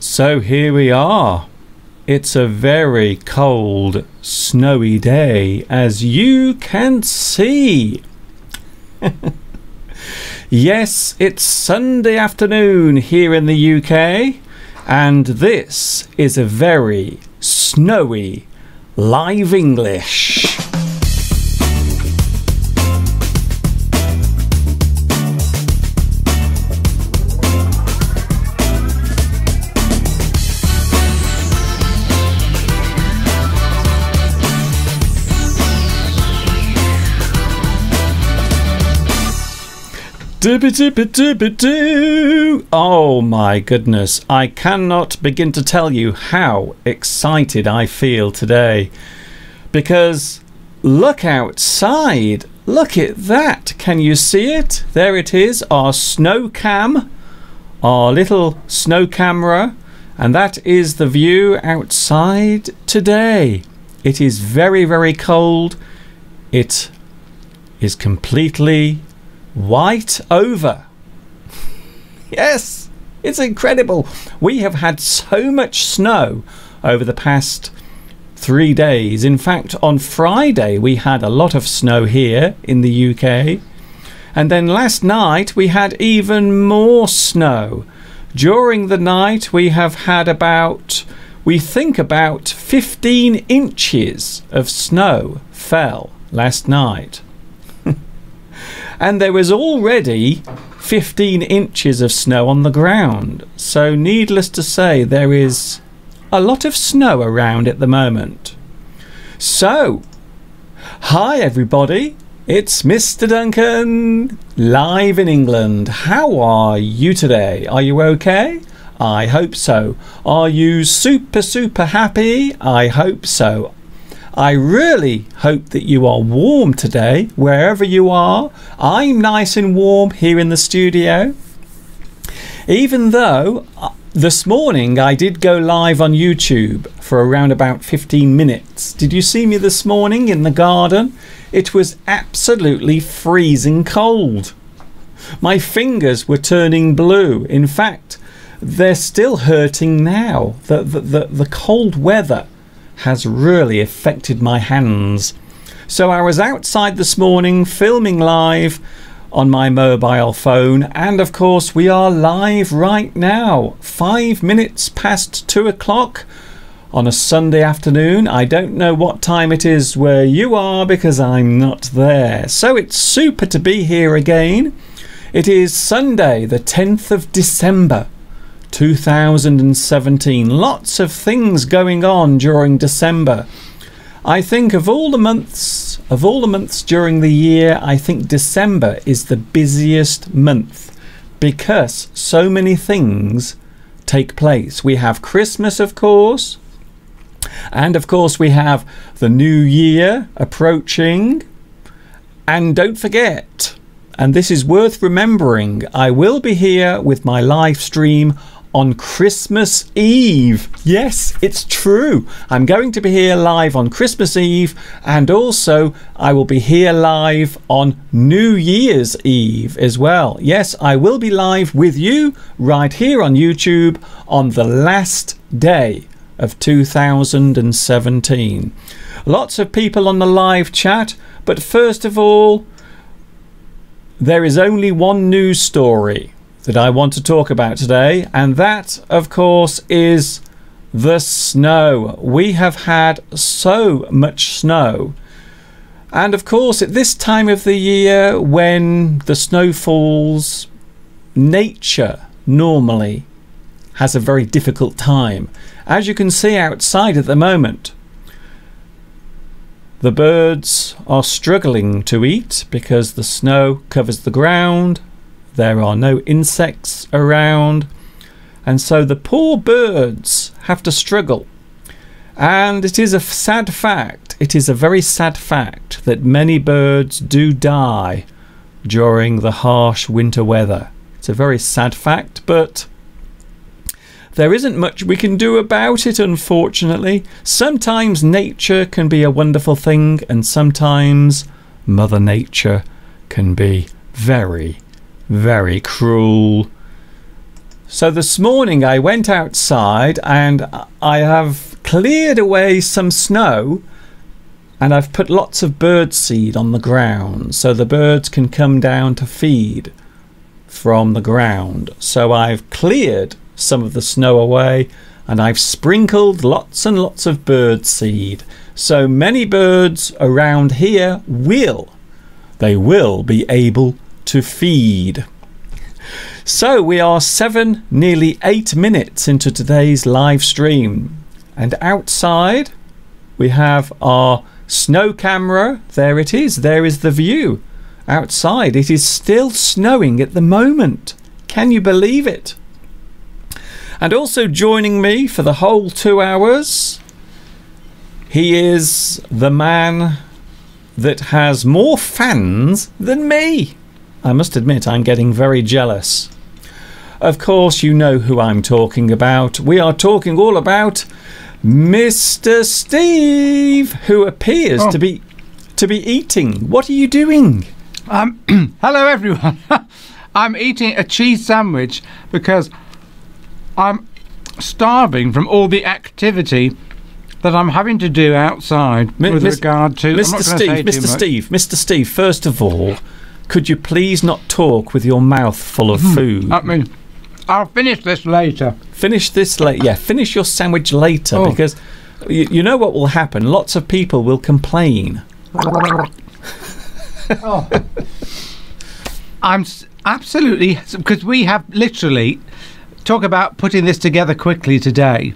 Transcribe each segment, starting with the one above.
So here we are. It's a very cold, snowy day, as you can see. Yes, it's Sunday afternoon here in the UK, and this is a very snowy live English. Oh my goodness, I cannot begin to tell you how excited I feel today, because look outside, look at that, can you see it? There it is, our snow cam, our little snow camera, and that is the view outside today. It is very, very cold. It is completely white over. Yes, it's incredible. We have had so much snow over the past 3 days. In fact, on Friday we had a lot of snow here in the UK, and then last night we had even more snow. During the night we have had about, we think about 15 inches of snow fell last night. And there was already 15 inches of snow on the ground. So needless to say, there is a lot of snow around at the moment. So, hi everybody, it's Mr. Duncan, live in England. How are you today? Are you okay? I hope so. Are you super happy? I hope so. I really hope that you are warm today, wherever you are. I'm nice and warm here in the studio. Even though this morning I did go live on YouTube for around about 15 minutes. Did you see me this morning in the garden? It was absolutely freezing cold. My fingers were turning blue. In fact, they're still hurting now. The cold weather has really affected my hands. So I was outside this morning filming live on my mobile phone, and of course we are live right now, 5 minutes past 2 o'clock on a Sunday afternoon. I don't know what time it is where you are because I'm not there. So it's super to be here again. It is Sunday the 10th of December 2017. Lots of things going on during December. I think of all the months during the year, I think December is the busiest month because so many things take place. We have Christmas, of course, and of course we have the new year approaching. And don't forget, and this is worth remembering, I will be here with my live stream on Christmas Eve. Yes, it's true. I'm going to be here live on Christmas Eve, and also I will be here live on New Year's Eve as well. Yes, I will be live with you right here on YouTube on the last day of 2017. Lots of people on the live chat, but first of all, there is only one news story that I want to talk about today, and that of course is the snow. We have had so much snow, and of course at this time of the year when the snow falls, nature normally has a very difficult time. As you can see outside at the moment, the birds are struggling to eat because the snow covers the ground. There are no insects around, and so the poor birds have to struggle. And it is a sad fact, it is a very sad fact that many birds do die during the harsh winter weather. It's a very sad fact, but there isn't much we can do about it, unfortunately. Sometimes nature can be a wonderful thing, and sometimes Mother Nature can be very cruel. So this morning I went outside and I have cleared away some snow, and I've put lots of bird seed on the ground so the birds can come down to feed from the ground. So I've cleared some of the snow away, and I've sprinkled lots and lots of bird seed. So many birds around here will be able to feed. So we are nearly 8 minutes into today's live stream, and outside we have our snow camera. There it is. There is the view outside. It is still snowing at the moment. Can you believe it? And also joining me for the whole 2 hours, he is the man that has more fans than me. I must admit, I'm getting very jealous. Of course, you know who I'm talking about. We are talking all about Mr. Steve, who appears to be eating. What are you doing? Hello, everyone. I'm eating a cheese sandwich because I'm starving from all the activity that I'm having to do outside with regard to Mr. Steve, first of all, could you please not talk with your mouth full of food? I mean, I'll finish this later. Finish this later. Yeah, finish your sandwich later, because you know what will happen. Lots of people will complain. I'm absolutely, because we have literally talk about putting this together quickly today,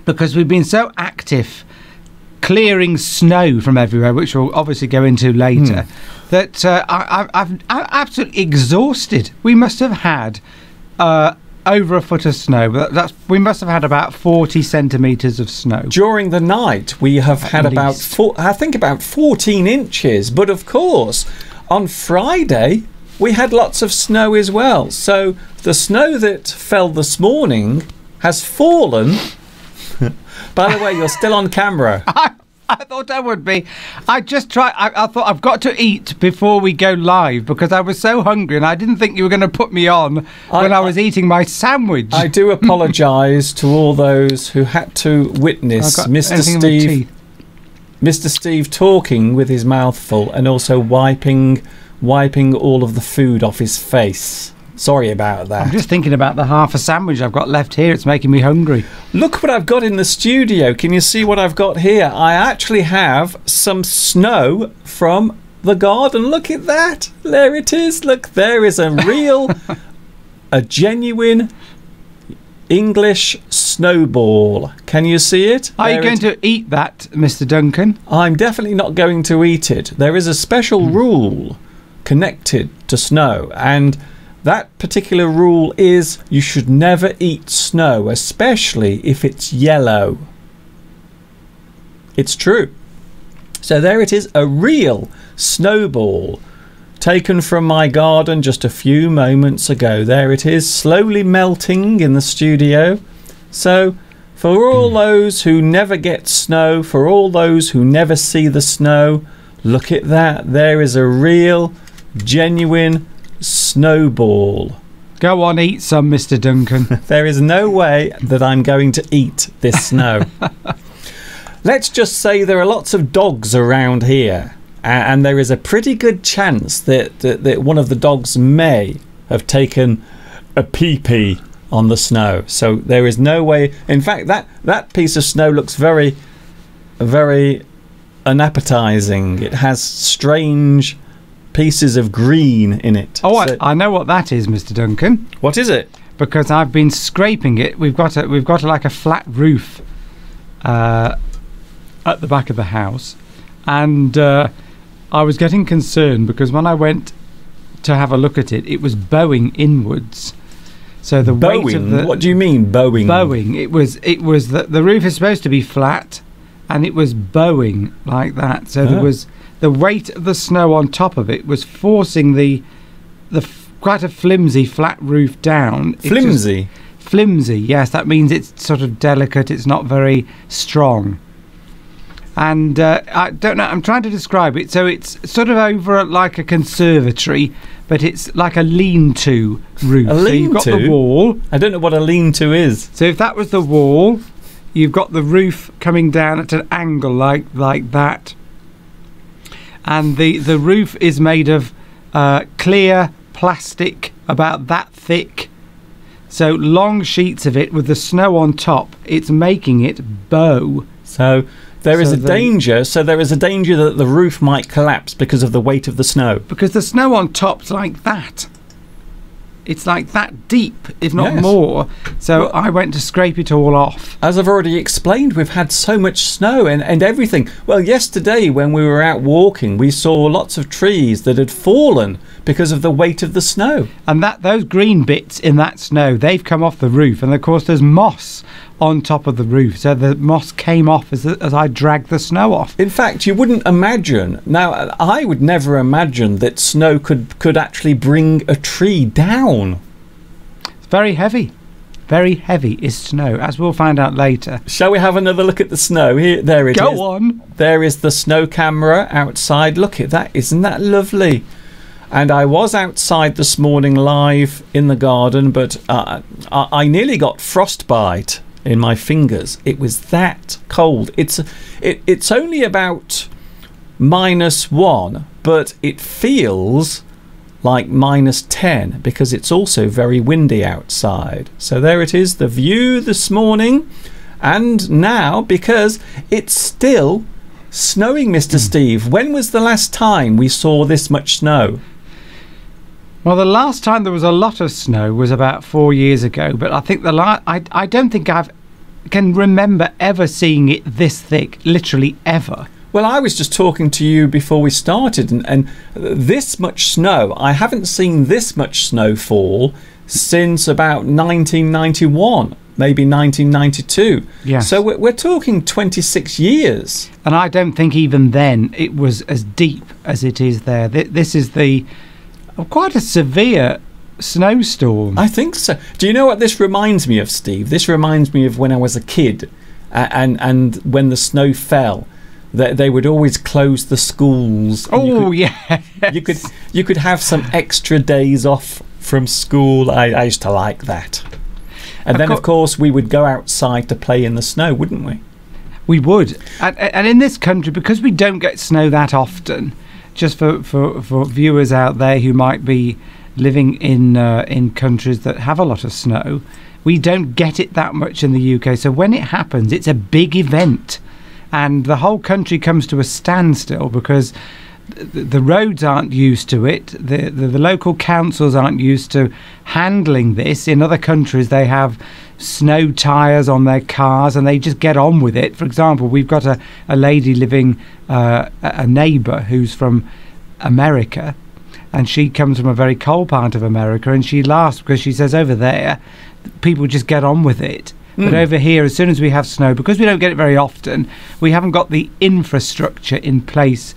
because we've been so active clearing snow from everywhere, which we'll obviously go into later, that I'm absolutely exhausted. We must have had over a foot of snow. We must have had about 40 centimetres of snow. During the night, we have had about 14 inches. But of course, on Friday, we had lots of snow as well. So the snow that fell this morning has fallen. By the way, you're still on camera. I thought I would be. I thought I've got to eat before we go live, because I was so hungry and I didn't think you were going to put me on when I was eating my sandwich. I do apologise to all those who had to witness Mr. Steve talking with his mouth full and also wiping all of the food off his face. Sorry about that. I'm just thinking about the half a sandwich I've got left here. It's making me hungry. Look what I've got in the studio. Can you see what I've got here? I actually have some snow from the garden. Look at that. There it is. Look, there is a genuine English snowball. Can you see it? Are you going to eat that, Mr. Duncan? I'm definitely not going to eat it. There is a special rule connected to snow, and that particular rule is you should never eat snow, especially if it's yellow. It's true. So there it is, a real snowball taken from my garden just a few moments ago. There it is, slowly melting in the studio. So for all those who never get snow, for all those who never see the snow, look at that. There is a real, genuine snowball. Go on, eat some, Mr. Duncan. There is no way that I'm going to eat this snow. Let's just say there are lots of dogs around here, and there is a pretty good chance that one of the dogs may have taken a pee-pee on the snow. So there is no way. In fact, that piece of snow looks very, very unappetizing. It has strange pieces of green in it. Oh, so, I know what that is, Mr. Duncan. What is it? Because I've been scraping it. We've got like a flat roof at the back of the house, and I was getting concerned because when I went to have a look at it, it was bowing inwards. So the weight of the... What do you mean bowing? Bowing. It was the roof is supposed to be flat, and it was bowing like that. So there was the weight of the snow on top of it was forcing the quite a flimsy flat roof down. Flimsy? Flimsy, yes. That means it's sort of delicate. It's not very strong. And I don't know, I'm trying to describe it. So it's sort of over like a conservatory, but it's like a lean-to roof. A So you've got lean-to? the wall. I don't know what a lean-to is. So if that was the wall, you've got the roof coming down at an angle like that. And the roof is made of clear plastic about that thick. So long sheets of it with the snow on top. It's making it bow. So there is So a the- danger. So there is a danger that the roof might collapse because of the weight of the snow. Because the snow on top's like that. It's like that deep, if not Yes. more. So Well- I went to scrape it all off. As I've already explained, we've had so much snow and everything. Well, yesterday when we were out walking, we saw lots of trees that had fallen because of the weight of the snow. And those green bits in that snow, they've come off the roof. And of course, there's moss on top of the roof. So the moss came off as I dragged the snow off. In fact, you wouldn't imagine. Now, I would never imagine that snow could actually bring a tree down. It's very heavy. Very heavy is snow, as we'll find out later. Shall we have another look at the snow? Here, there it is. Go on. There is the snow camera outside. Look at that. Isn't that lovely? And I was outside this morning live in the garden, but I nearly got frostbite in my fingers. It was that cold. It's only about -1, but it feels like -10 because it's also very windy outside. So there it is, the view this morning. And now, because it's still snowing, Mr. Steve, when was the last time we saw this much snow? Well, the last time there was a lot of snow was about 4 years ago, but I think I don't think can remember ever seeing it this thick, literally ever. Well, I was just talking to you before we started, and this much snow, I haven't seen this much snow fall since about 1991, maybe 1992. Yes. So we're talking 26 years. And I don't think even then it was as deep as it is there. This is quite a severe snowstorm. I think so. Do you know what this reminds me of, Steve? This reminds me of when I was a kid, and when the snow fell, they would always close the schools. Oh, yeah. You could have some extra days off from school. I used to like that. And then, of course, we would go outside to play in the snow, wouldn't we? We would. And in this country, because we don't get snow that often, just for viewers out there who might be living in countries that have a lot of snow, we don't get it that much in the UK. So when it happens, it's a big event. And the whole country comes to a standstill because the roads aren't used to it. The local councils aren't used to handling this. In other countries, they have snow tyres on their cars and they just get on with it. For example, we've got a lady living, a neighbour who's from America, and she comes from a very cold part of America, and she laughs because she says over there, people just get on with it. But over here, as soon as we have snow, because we don't get it very often, we haven't got the infrastructure in place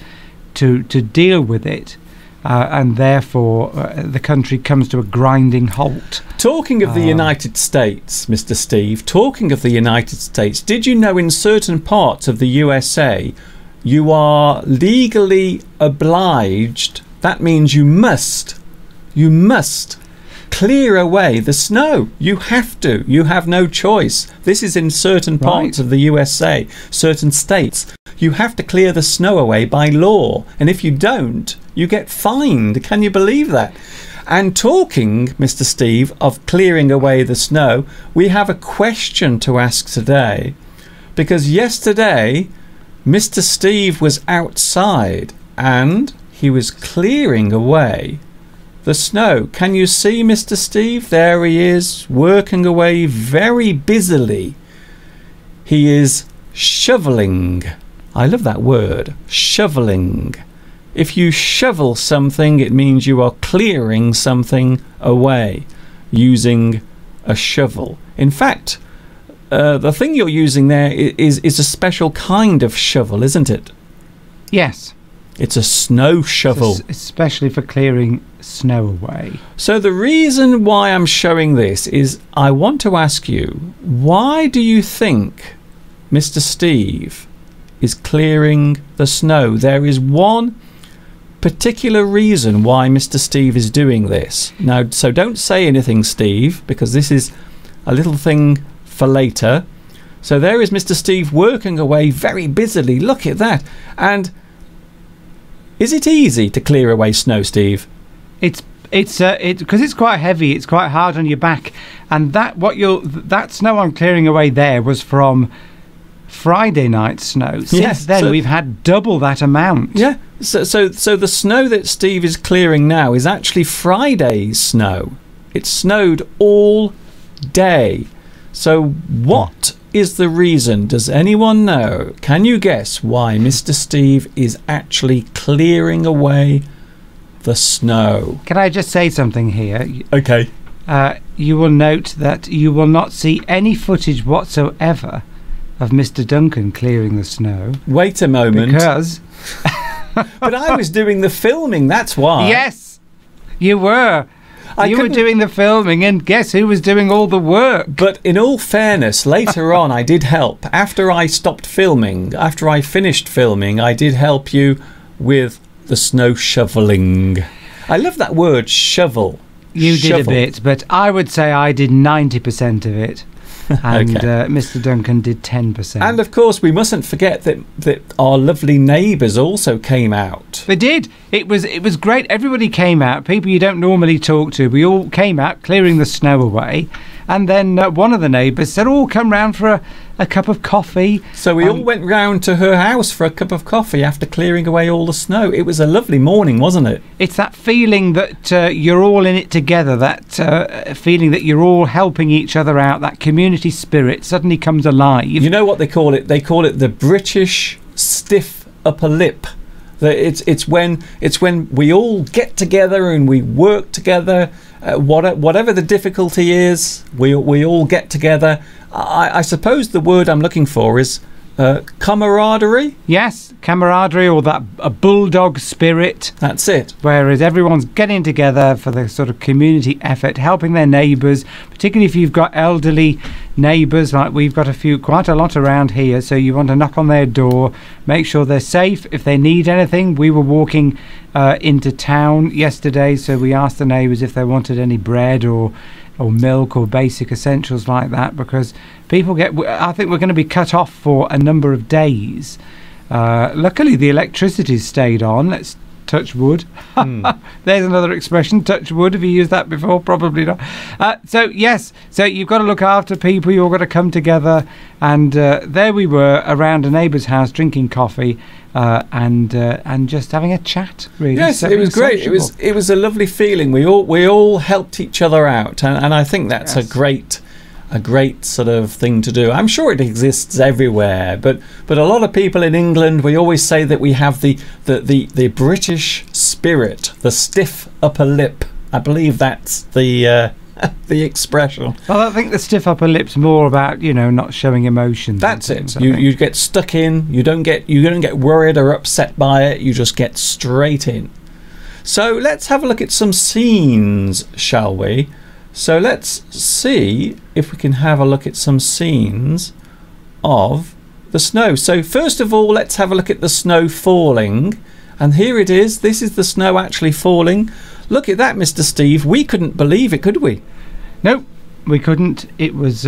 to deal with it. And therefore, the country comes to a grinding halt. Talking of the United States, Mr. Steve, talking of the United States, did you know in certain parts of the USA, you are legally obliged, that means you must clear away the snow. You have to. You have no choice. This is in certain parts of the USA, certain states. You have to clear the snow away by law. And if you don't, you get fined. Can you believe that? And talking, Mr. Steve, of clearing away the snow, we have a question to ask today. Because yesterday, Mr. Steve was outside and he was clearing away the snow. Can you see Mr. Steve? There he is, working away very busily. He is shoveling. I love that word, shoveling. If you shovel something, it means you are clearing something away using a shovel. In fact, the thing you're using there is a special kind of shovel, isn't it? Yes. It's a snow shovel. Especially for clearing snow away. So the reason why I'm showing this is I want to ask you, why do you think, Mr. Steve, is clearing the snow. There is one particular reason why Mr. Steve is doing this. Now, so don't say anything, Steve, because this is a little thing for later. So there is Mr. Steve working away very busily. Look at that. And is it easy to clear away snow, Steve? It's because it's quite heavy. It's quite hard on your back, and that snow I'm clearing away there was from Friday night snow. Since then, we've had double that amount. Yeah. So the snow that Steve is clearing now is actually Friday's snow. It snowed all day. So what is the reason? Does anyone know? Can you guess why Mr. Steve is actually clearing away the snow? Can I just say something here? Okay. You will note that you will not see any footage whatsoever of Mr. Duncan clearing the snow. Wait a moment. Because... But I was doing the filming, that's why. Yes, you were. You were doing the filming, and guess who was doing all the work? But in all fairness, later on I did help. After I stopped filming, after I finished filming, I did help you with the snow shoveling. I love that word, shovel. You did a bit, but I would say I did 90% of it. And okay. Mr. Duncan did 10%. And of course, we mustn't forget that our lovely neighbours also came out. They did. It was great. Everybody came out. People you don't normally talk to. We all came out, clearing the snow away. And then one of the neighbours said, "Oh, come round for a cup of coffee." So we all went round to her house for a cup of coffee after clearing away all the snow. It was a lovely morning, wasn't it? It's that feeling that you're all in it together, that feeling that you're all helping each other out, that community spirit suddenly comes alive. You know what they call it? They call it the British stiff upper lip. It's when we all get together and we work together. Whatever the difficulty is, we all get together. I suppose the word I'm looking for is camaraderie. Yes, camaraderie, or that a bulldog spirit. That's it. Whereas everyone's getting together for the sort of community effort, helping their neighbours, particularly if you've got elderly neighbours, like we've got quite a lot around here. So you want to knock on their door, make sure they're safe. If they need anything, we were walking into town yesterday, so we asked the neighbours if they wanted any bread or milk or basic essentials like that, because people I think we're going to be cut off for a number of days. Luckily the electricity's stayed on. Let's touch wood. There's another expression, touch wood. Have you used that before? Probably not. So yes, so you've got to look after people. You've got to come together, and there we were around a neighbour's house drinking coffee and just having a chat. Really, yes, it was great. It was a lovely feeling. We all helped each other out, and I think that's a great sort of thing to do. I'm sure it exists everywhere, but a lot of people in England, we always say that we have the British spirit, the stiff upper lip. I believe that's the expression. Well, I think the stiff upper lip's more about not showing emotions. That's it. You get stuck in. You don't get worried or upset by it. You just get straight in. So let's have a look at some scenes, shall we? So let's see if we can have a look at some scenes of the snow. So first of all, let's have a look at the snow falling. And here it is. This is the snow actually falling. Look at that, Mr. Steve. We couldn't believe it, could we? No, we couldn't. It was...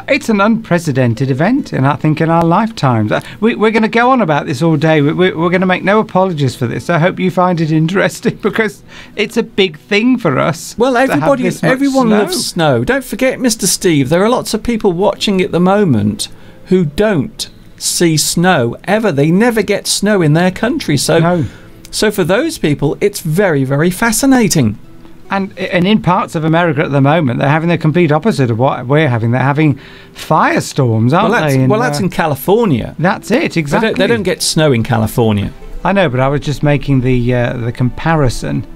it's an unprecedented event, and I think in our lifetimes. We're going to go on about this all day. We're going to make no apologies for this. I hope you find it interesting, because it's a big thing for us. Well, everyone loves snow. Don't forget, Mr. Steve, there are lots of people watching at the moment who don't see snow ever. They never get snow in their country. So for those people, it's very, very fascinating. And in parts of America at the moment, they're having the complete opposite of what we're having. They're having firestorms, aren't they? Well, that's in California. That's it, exactly. They don't get snow in California. I know, but I was just making the comparison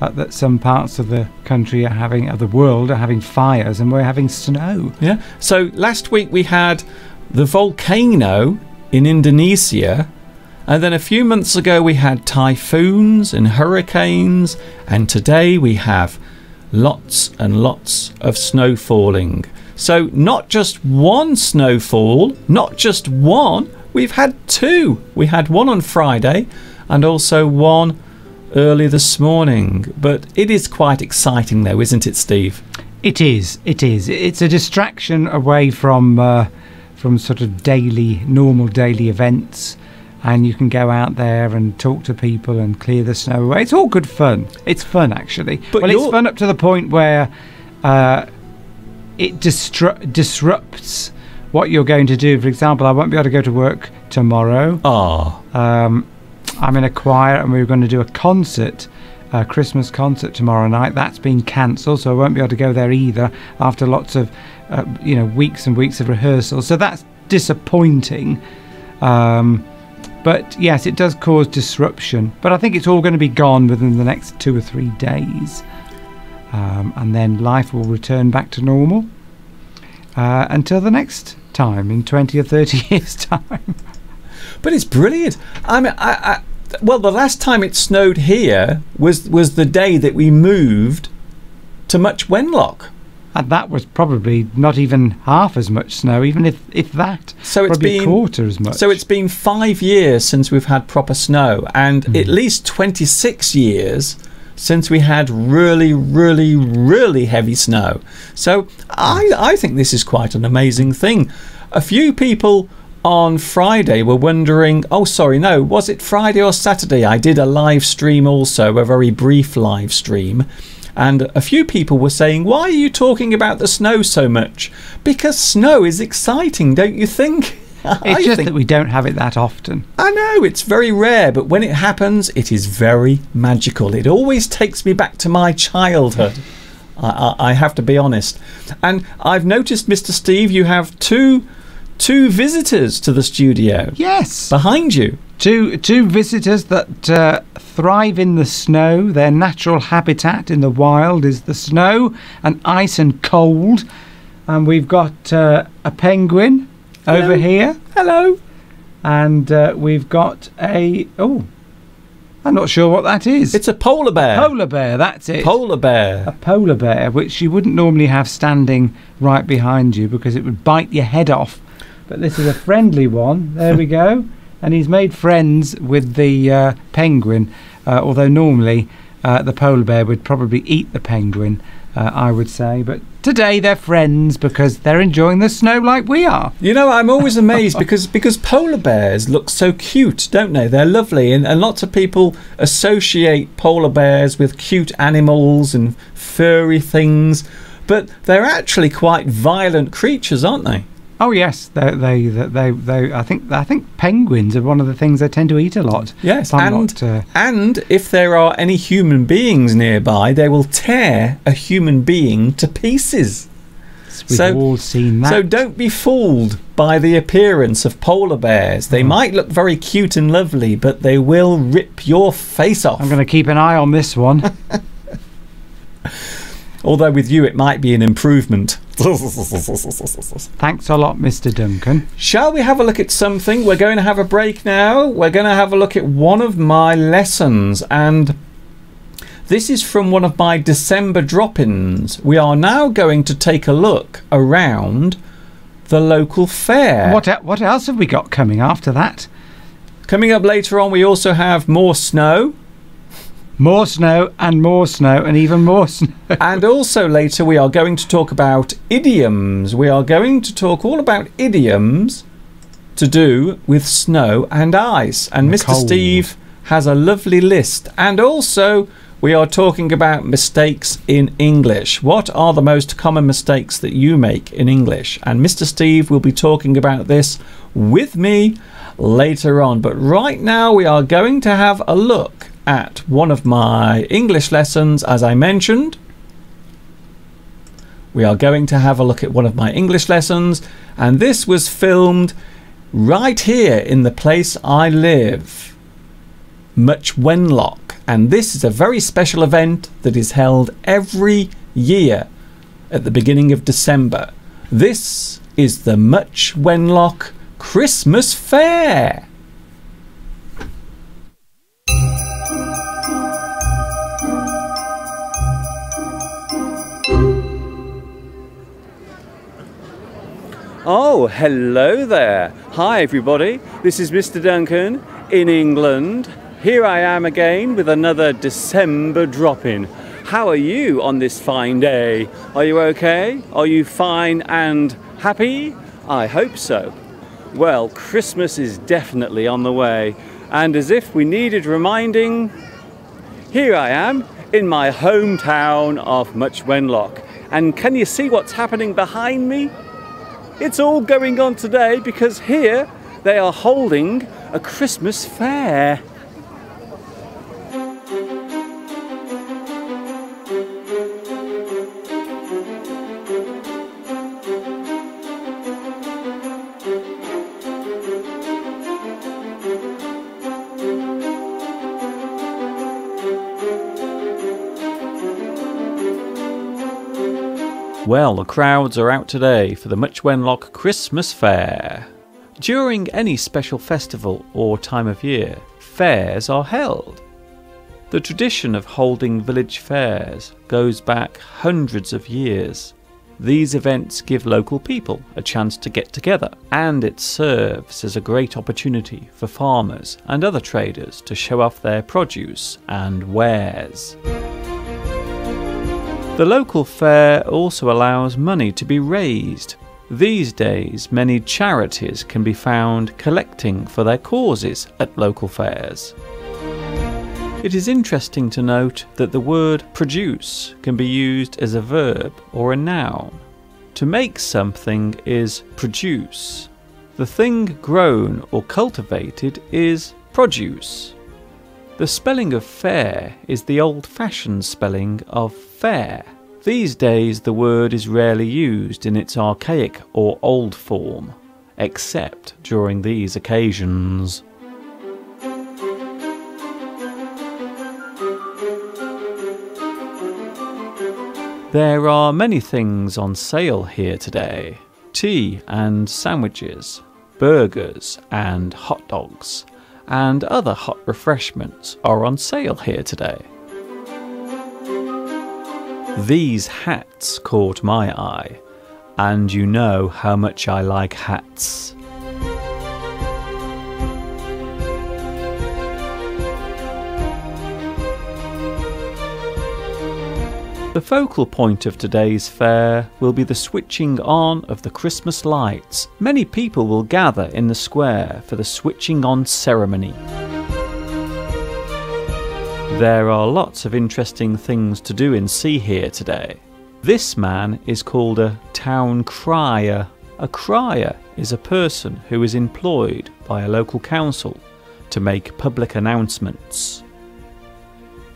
that some parts of the country are having, of the world, are having fires, and we're having snow. Yeah. So last week we had the volcano in Indonesia. And then a few months ago we had typhoons and hurricanes, and today we have lots and lots of snow falling. So not just one snowfall, not just one, we've had two. We had one on Friday and also one early this morning. But it is quite exciting though, isn't it, Steve? It is. It is. It's a distraction away from sort of normal daily events, and you can go out there and talk to people and clear the snow away. It's all good fun. It's fun, actually. But well, it's fun up to the point where it disrupts what you're going to do. For example, I won't be able to go to work tomorrow. Ah. I'm in a choir, and we're going to do a concert, a Christmas concert tomorrow night. That's been cancelled, so I won't be able to go there either after lots of weeks and weeks of rehearsal. So that's disappointing. But yes, it does cause disruption. But I think it's all going to be gone within the next 2 or 3 days. And then life will return back to normal until the next time in 20 or 30 years' time. But it's brilliant. I mean, well, the last time it snowed here was the day that we moved to Much Wenlock. And that was probably not even half as much snow, even if that. So it's probably been a quarter as much. So it's been 5 years since we've had proper snow, and at least 26 years since we had really, really, really heavy snow. So I think this is quite an amazing thing. A few people on Friday were wondering, oh sorry, no, was it Friday or Saturday? I did a live stream also, a very brief live stream. And a few people were saying, why are you talking about the snow so much? Because snow is exciting, don't you think? It's just that we don't have it that often. I know, it's very rare, but when it happens, it is very magical. It always takes me back to my childhood. I have to be honest. And I've noticed, Mr. Steve, you have two visitors to the studio. Yes. Behind you. Two visitors that thrive in the snow. Their natural habitat in the wild is the snow and ice and cold. And we've got a penguin over here. Hello. And we've got I'm not sure what that is. It's a polar bear. Polar bear, that's it. Polar bear. A polar bear, which you wouldn't normally have standing right behind you because it would bite your head off. But this is a friendly one. There we go. And he's made friends with the penguin, although normally the polar bear would probably eat the penguin, I would say. But today they're friends because they're enjoying the snow like we are. You know, I'm always amazed because polar bears look so cute, don't they? They're lovely, and lots of people associate polar bears with cute animals and furry things, but they're actually quite violent creatures, aren't they? Oh yes, they. I think penguins are one of the things they tend to eat a lot. Yes, and if there are any human beings nearby, they will tear a human being to pieces. We've all seen that. So don't be fooled by the appearance of polar bears. They might look very cute and lovely, but they will rip your face off. I'm going to keep an eye on this one. Although with you it might be an improvement. Thanks a lot, Mr. Duncan. Shall we have a look at something? We're going to have a break now. We're going to have a look at one of my lessons, and this is from one of my December drop-ins. We are now going to take a look around the local fair. What else have we got coming after that? Coming up later on, we also have more snow. More snow and more snow and even more snow. And also later we are going to talk about idioms. We are going to talk all about idioms to do with snow and ice. And Mr. Cold. Steve has a lovely list. And also we are talking about mistakes in English. What are the most common mistakes that you make in English? And Mr. Steve will be talking about this with me later on. But right now we are going to have a look at one of my English lessons. As I mentioned, we are going to have a look at one of my English lessons, and this was filmed right here in the place I live, Much Wenlock, and this is a very special event that is held every year at the beginning of December. This is the Much Wenlock Christmas Fair. Oh, hello there. Hi everybody, this is Mr. Duncan in England. Here I am again with another December drop-in. How are you on this fine day? Are you okay? Are you fine and happy? I hope so. Well, Christmas is definitely on the way, and as if we needed reminding, here I am in my hometown of Much Wenlock. And can you see what's happening behind me? It's all going on today because here they are holding a Christmas fair. Well, the crowds are out today for the Much Wenlock Christmas Fair. During any special festival or time of year, fairs are held. The tradition of holding village fairs goes back hundreds of years. These events give local people a chance to get together, and it serves as a great opportunity for farmers and other traders to show off their produce and wares. The local fair also allows money to be raised. These days, many charities can be found collecting for their causes at local fairs. It is interesting to note that the word produce can be used as a verb or a noun. To make something is produce. The thing grown or cultivated is produce. The spelling of fair is the old-fashioned spelling of fair. These days the word is rarely used in its archaic or old form, except during these occasions. There are many things on sale here today. Tea and sandwiches, burgers and hot dogs, and other hot refreshments are on sale here today. These hats caught my eye, and you know how much I like hats. The focal point of today's fair will be the switching on of the Christmas lights. Many people will gather in the square for the switching on ceremony. There are lots of interesting things to do and see here today. This man is called a town crier. A crier is a person who is employed by a local council to make public announcements.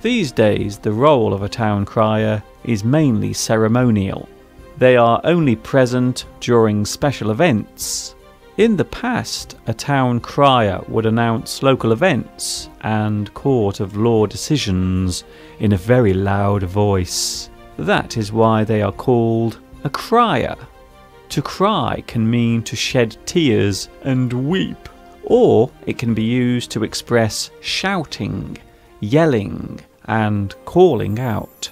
These days, the role of a town crier is mainly ceremonial. They are only present during special events. In the past, a town crier would announce local events and court of law decisions in a very loud voice. That is why they are called a crier. To cry can mean to shed tears and weep, or it can be used to express shouting, yelling, and calling out.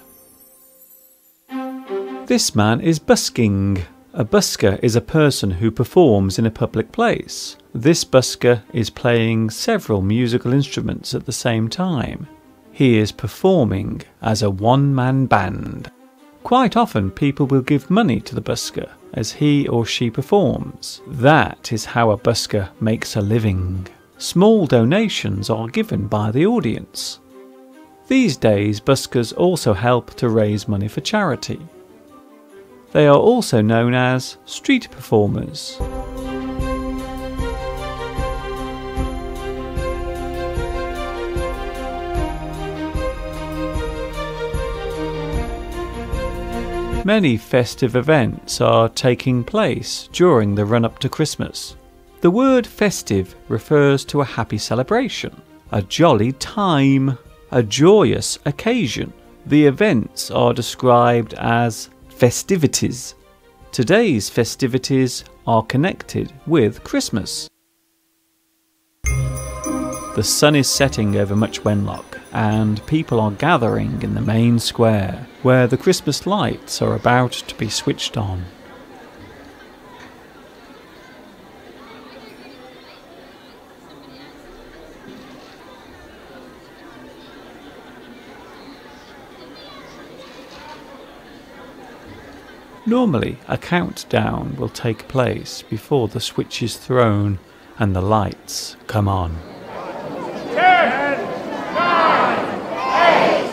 This man is busking. A busker is a person who performs in a public place. This busker is playing several musical instruments at the same time. He is performing as a one-man band. Quite often people will give money to the busker as he or she performs. That is how a busker makes a living. Small donations are given by the audience. These days buskers also help to raise money for charity. They are also known as street performers. Many festive events are taking place during the run-up to Christmas. The word festive refers to a happy celebration, a jolly time, a joyous occasion. The events are described as festivities. Today's festivities are connected with Christmas. The sun is setting over Much Wenlock and people are gathering in the main square where the Christmas lights are about to be switched on. Normally, a countdown will take place before the switch is thrown and the lights come on. 10, 9, 8,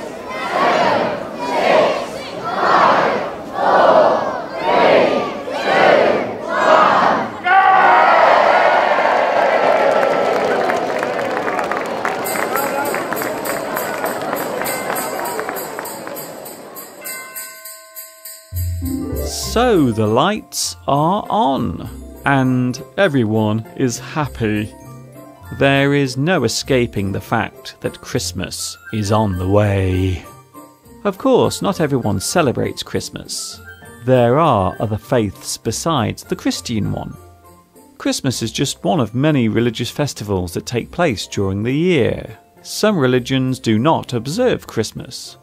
7, 6, 5, 4, 3, 2, 1, go! So the lights are on, and everyone is happy. There is no escaping the fact that Christmas is on the way. Of course, not everyone celebrates Christmas. There are other faiths besides the Christian one. Christmas is just one of many religious festivals that take place during the year. Some religions do not observe Christmas,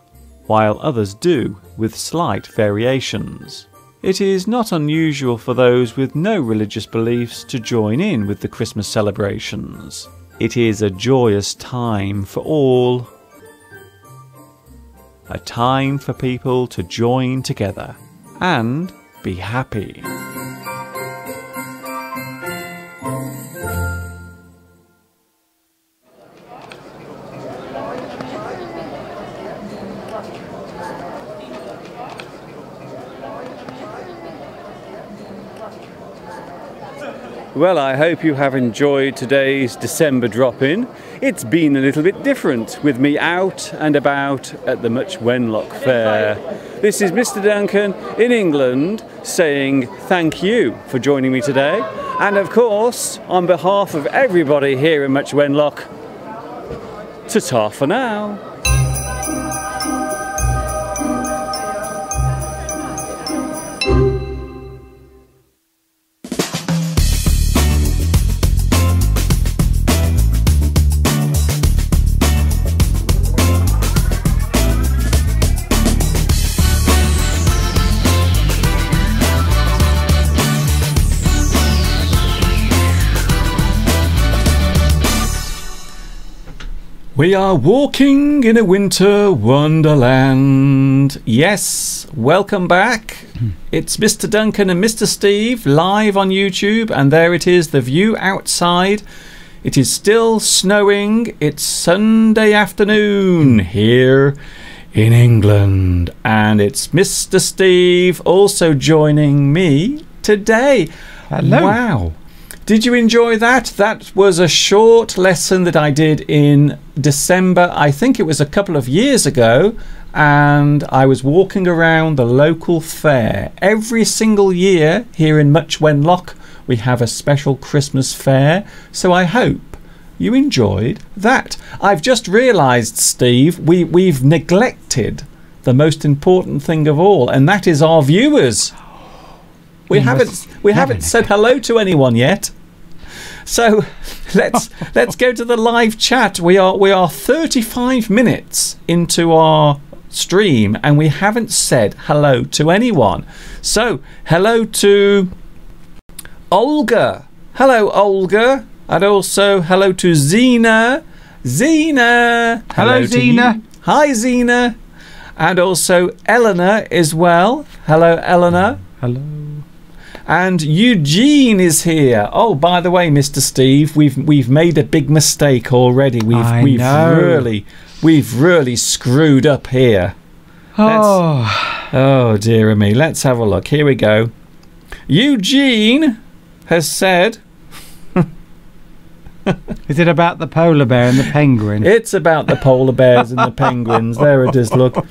while others do, with slight variations. It is not unusual for those with no religious beliefs to join in with the Christmas celebrations. It is a joyous time for all. A time for people to join together and be happy. Well, I hope you have enjoyed today's December drop-in. It's been a little bit different with me out and about at the Much Wenlock Fair. This is Mr. Duncan in England saying thank you for joining me today. And of course, on behalf of everybody here in Much Wenlock, ta-ta for now. We are walking in a winter wonderland. Yes, welcome back. It's Mr. Duncan and Mr. Steve live on YouTube, and there it is, the view outside. It is still snowing. It's Sunday afternoon here in England, and it's Mr. Steve also joining me today. Hello. Wow. Did you enjoy that? That was a short lesson that I did in December. I think it was a couple of years ago, and I was walking around the local fair. Every single year here in Much Wenlock we have a special Christmas fair, so I hope you enjoyed that. I've just realised, Steve, we've neglected the most important thing of all, and that is our viewers. We haven't said hello to anyone yet. So let's go to the live chat. We are 35 minutes into our stream and we haven't said hello to anyone. So hello to Olga. Hello Olga. And also hello to Zena. Zena. Hello Zena. Hi Zena. And also Eleanor as well. Hello Eleanor. Hello. And Eugene is here. Oh, by the way, Mr. Steve, we've made a big mistake already. We've really screwed up here. Oh dear me. Let's have a look. Here we go. Eugene has said, is it about the polar bear and the penguin? It's about the polar bears and the penguins. There it is, look.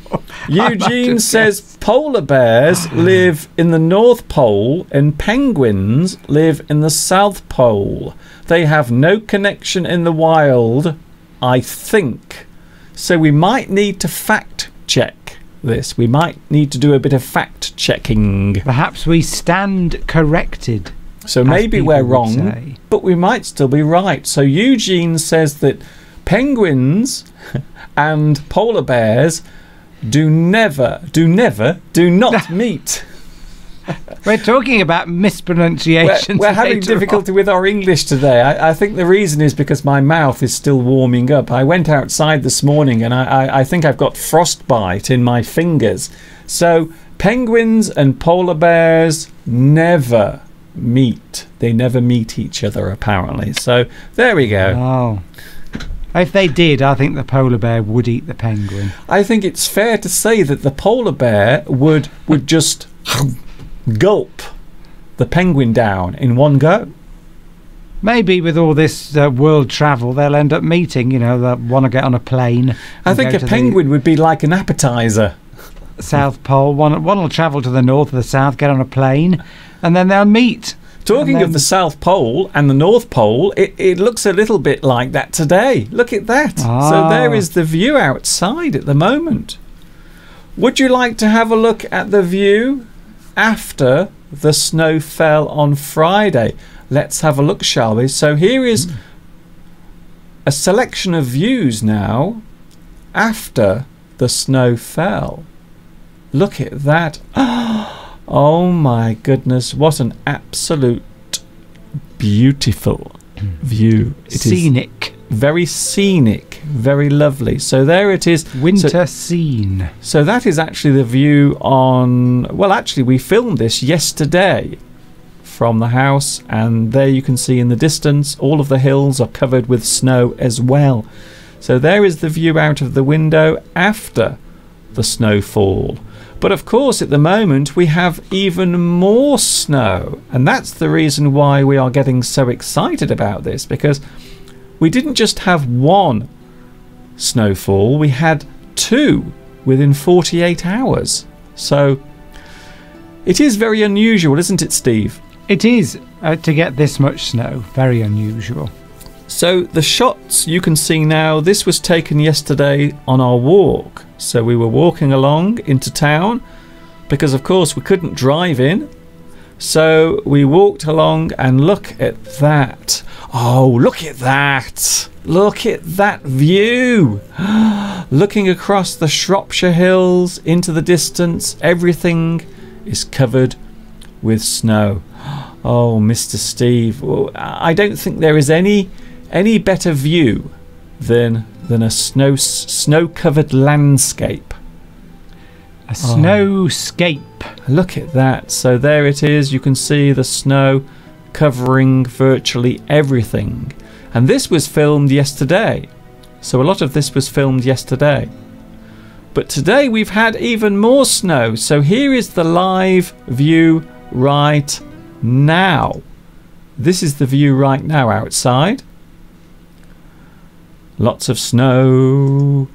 Eugene says polar bears live in the North Pole and penguins live in the South Pole. They have no connection in the wild, I think. So we might need to fact check this. We might need to do a bit of fact checking. Perhaps we stand corrected. So maybe we're wrong, but we might still be right. So Eugene says that penguins and polar bears do not meet. We're talking about mispronunciation. We're having difficulty with our English today. I think the reason is because my mouth is still warming up. I went outside this morning and I think I've got frostbite in my fingers. So Penguins and polar bears never meet. They never meet each other, apparently. So there we go. Oh. If they did, I think the polar bear would eat the penguin. I think it's fair to say that the polar bear would just gulp the penguin down in one go. Maybe with all this world travel, they'll end up meeting. You know, they'll want to get on a plane. I think a penguin would be like an appetizer. South Pole. One will travel to the north or the south, get on a plane, and then they'll meet. Talking of the South Pole and the North Pole, it looks a little bit like that today. Look at that. Ah. So there is the view outside at the moment. Would you like to have a look at the view after the snow fell on Friday? Let's have a look, shall we? So here is a selection of views now after the snow fell. Look at that. Oh my goodness, what an absolute beautiful view. It Scenic. is very scenic, very lovely. So there it is. Winter scene. So that is actually the view on... Well, actually, we filmed this yesterday from the house, and there you can see in the distance all of the hills are covered with snow as well. So there is the view out of the window after the snowfall. But of course, at the moment, we have even more snow. And that's the reason why we are getting so excited about this, because we didn't just have one snowfall, we had two within 48 hours. So it is very unusual, isn't it, Steve? It is to get this much snow. Very unusual. So the shots you can see now, this was taken yesterday on our walk. So we were walking along into town because of course we couldn't drive in. So we walked along and look at that. Oh, look at that. Look at that view. Looking across the Shropshire Hills into the distance, everything is covered with snow. Oh, Mr. Steve, I don't think there is any better view than a snow-covered landscape. A snowscape. Look at that. So there it is. You can see the snow covering virtually everything. And this was filmed yesterday. So a lot of this was filmed yesterday. But today we've had even more snow. So here is the live view right now. This is the view right now outside. Lots of snow.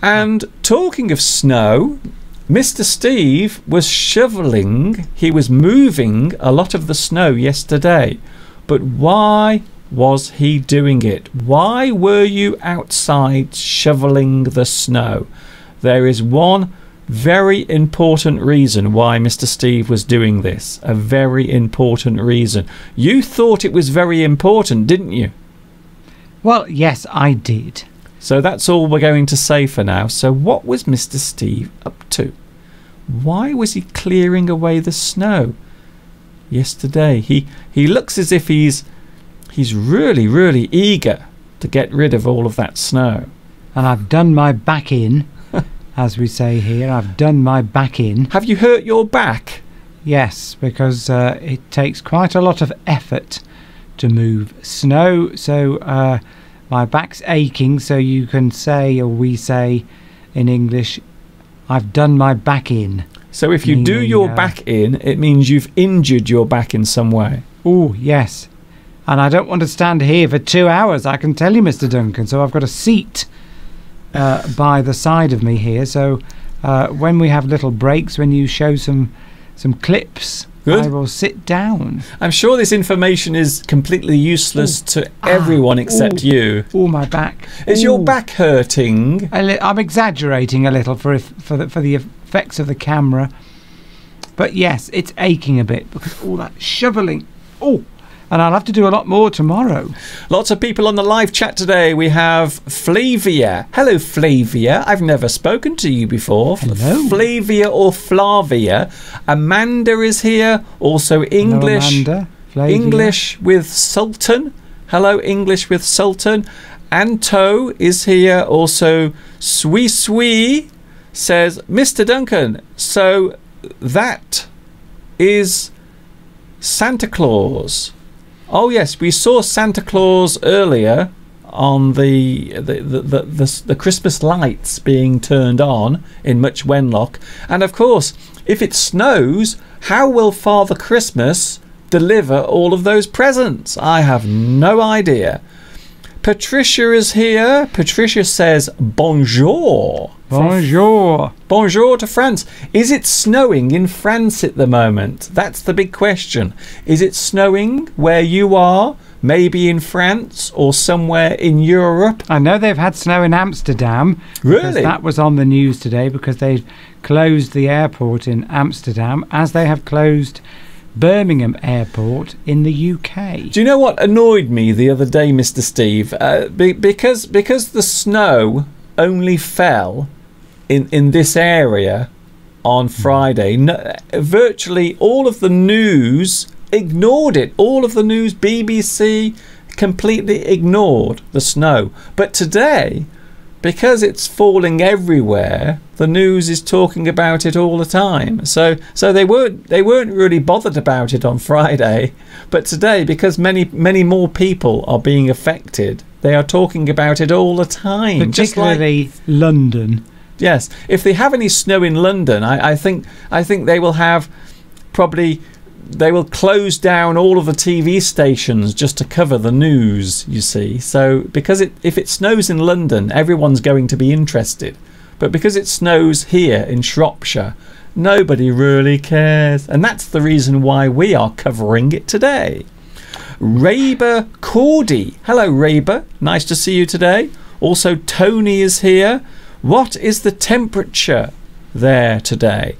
And talking of snow, Mr. Steve was shoveling, he was moving a lot of the snow yesterday. But why was he doing it? Why were you outside shoveling the snow? There is one very important reason why Mr. Steve was doing this. A very important reason. You thought it was very important, didn't you? Well, yes, I did. So that's all we're going to say for now. So what was Mr. Steve up to? Why was he clearing away the snow yesterday? He looks as if he's really eager to get rid of all of that snow. And I've done my back in, as we say here. I've done my back in. Have you hurt your back? Yes, because it takes quite a lot of effort to move snow. So my back's aching, so you can say, or we say in English, I've done my back in. So if you do your back in, it means you've injured your back in some way. Oh, yes. And I don't want to stand here for 2 hours, I can tell you, Mr. Duncan. So I've got a seat by the side of me here. So when we have little breaks, when you show some clips, Good. I will sit down. I'm sure this information is completely useless to everyone except you. Oh, my back. Is your back hurting? I'm exaggerating a little for the effects of the camera. But yes, it's aching a bit because all that shoveling. Oh, and I'll have to do a lot more tomorrow. Lots of people on the live chat today. We have Flavia. Hello, Flavia. I've never spoken to you before. Hello. Flavia or Flavia. Amanda is here. Also English. Hello, Amanda. Flavia. English with Sultan. Hello, English with Sultan. Anto is here. Also, Swee says, Mr. Duncan, so that is Santa Claus. Oh yes, we saw Santa Claus earlier on the Christmas lights being turned on in Much Wenlock. And of course, if it snows, how will Father Christmas deliver all of those presents? I have no idea. Patricia is here. Patricia says bonjour. Bonjour. Bonjour to France. Is it snowing in France at the moment? That's the big question. Is it snowing where you are? Maybe in France or somewhere in Europe? I know they've had snow in Amsterdam. Really? That was on the news today because they've closed the airport in Amsterdam, as they have closed Birmingham Airport in the UK. Do you know what annoyed me the other day, Mr. Steve? Because the snow only fell in this area on Friday. No, virtually all of the news ignored it. All of the news, BBC, completely ignored the snow. But today, because it's falling everywhere, the news is talking about it all the time. So they weren't really bothered about it on Friday, but today, because many more people are being affected, they are talking about it all the time. Particularly London. Yes, if they have any snow in London, I think they will have probably. They will close down all of the TV stations just to cover the news, you see. So because if it snows in London, everyone's going to be interested. But because it snows here in Shropshire, nobody really cares. And that's the reason why we are covering it today. Raber Cordy. Hello, Raber. Nice to see you today. Also, Tony is here. What is the temperature there today?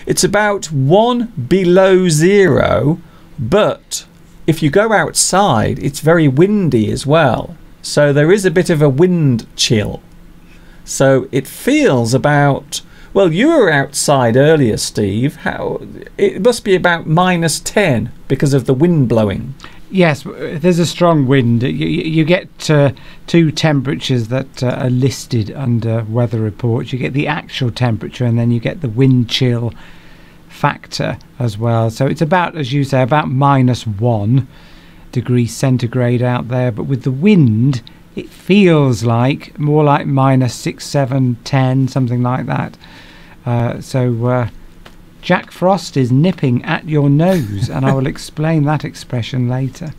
It's about 1 below 0, but if you go outside, it's very windy as well. So there is a bit of a wind chill. So it feels about, well, you were outside earlier, Steve. It must be about -10 because of the wind blowing. Yes, there's a strong wind. You get two temperatures that are listed under weather reports. You get the actual temperature, and then you get the wind chill factor as well. So it's about, as you say, about -1 degrees centigrade out there. But with the wind, it feels like more like -6, 7, 10, something like that. Jack Frost is nipping at your nose, and I will explain that expression later.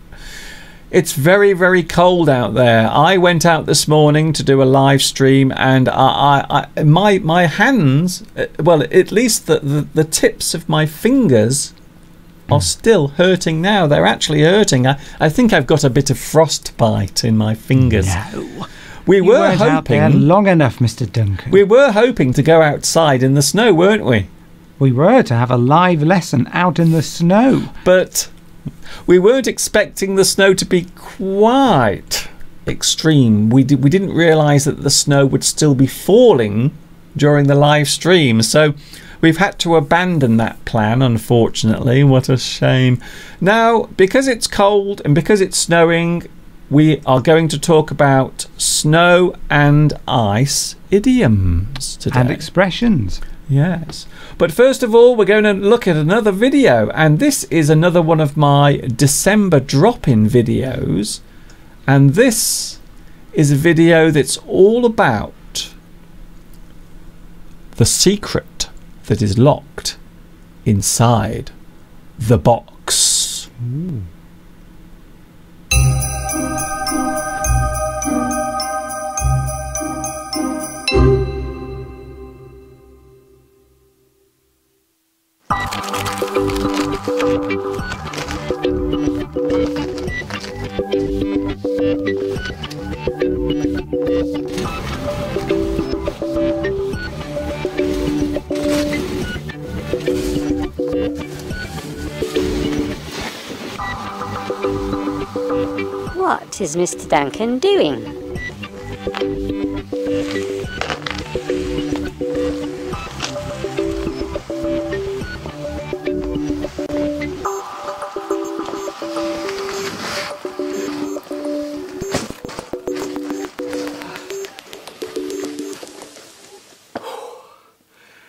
It's very, very cold out there. I went out this morning to do a live stream, and my hands, well, at least the tips of my fingers are still hurting now. They're actually hurting. I think I've got a bit of frostbite in my fingers. No. We You were weren't out there hoping long enough, Mr. Duncan. we were hoping to go outside in the snow, weren't we? We were to have a live lesson out in the snow. But we weren't expecting the snow to be quite extreme. We didn't realise that the snow would still be falling during the live stream. So we've had to abandon that plan, unfortunately. What a shame. Now, because it's cold and because it's snowing, we are going to talk about snow and ice idioms today. And expressions. Yes. But first of all, we're going to look at another video, and this is another one of my December drop-in videos, and this is a video that's all about the secret that is locked inside the box. Ooh. What is Mr. Duncan doing?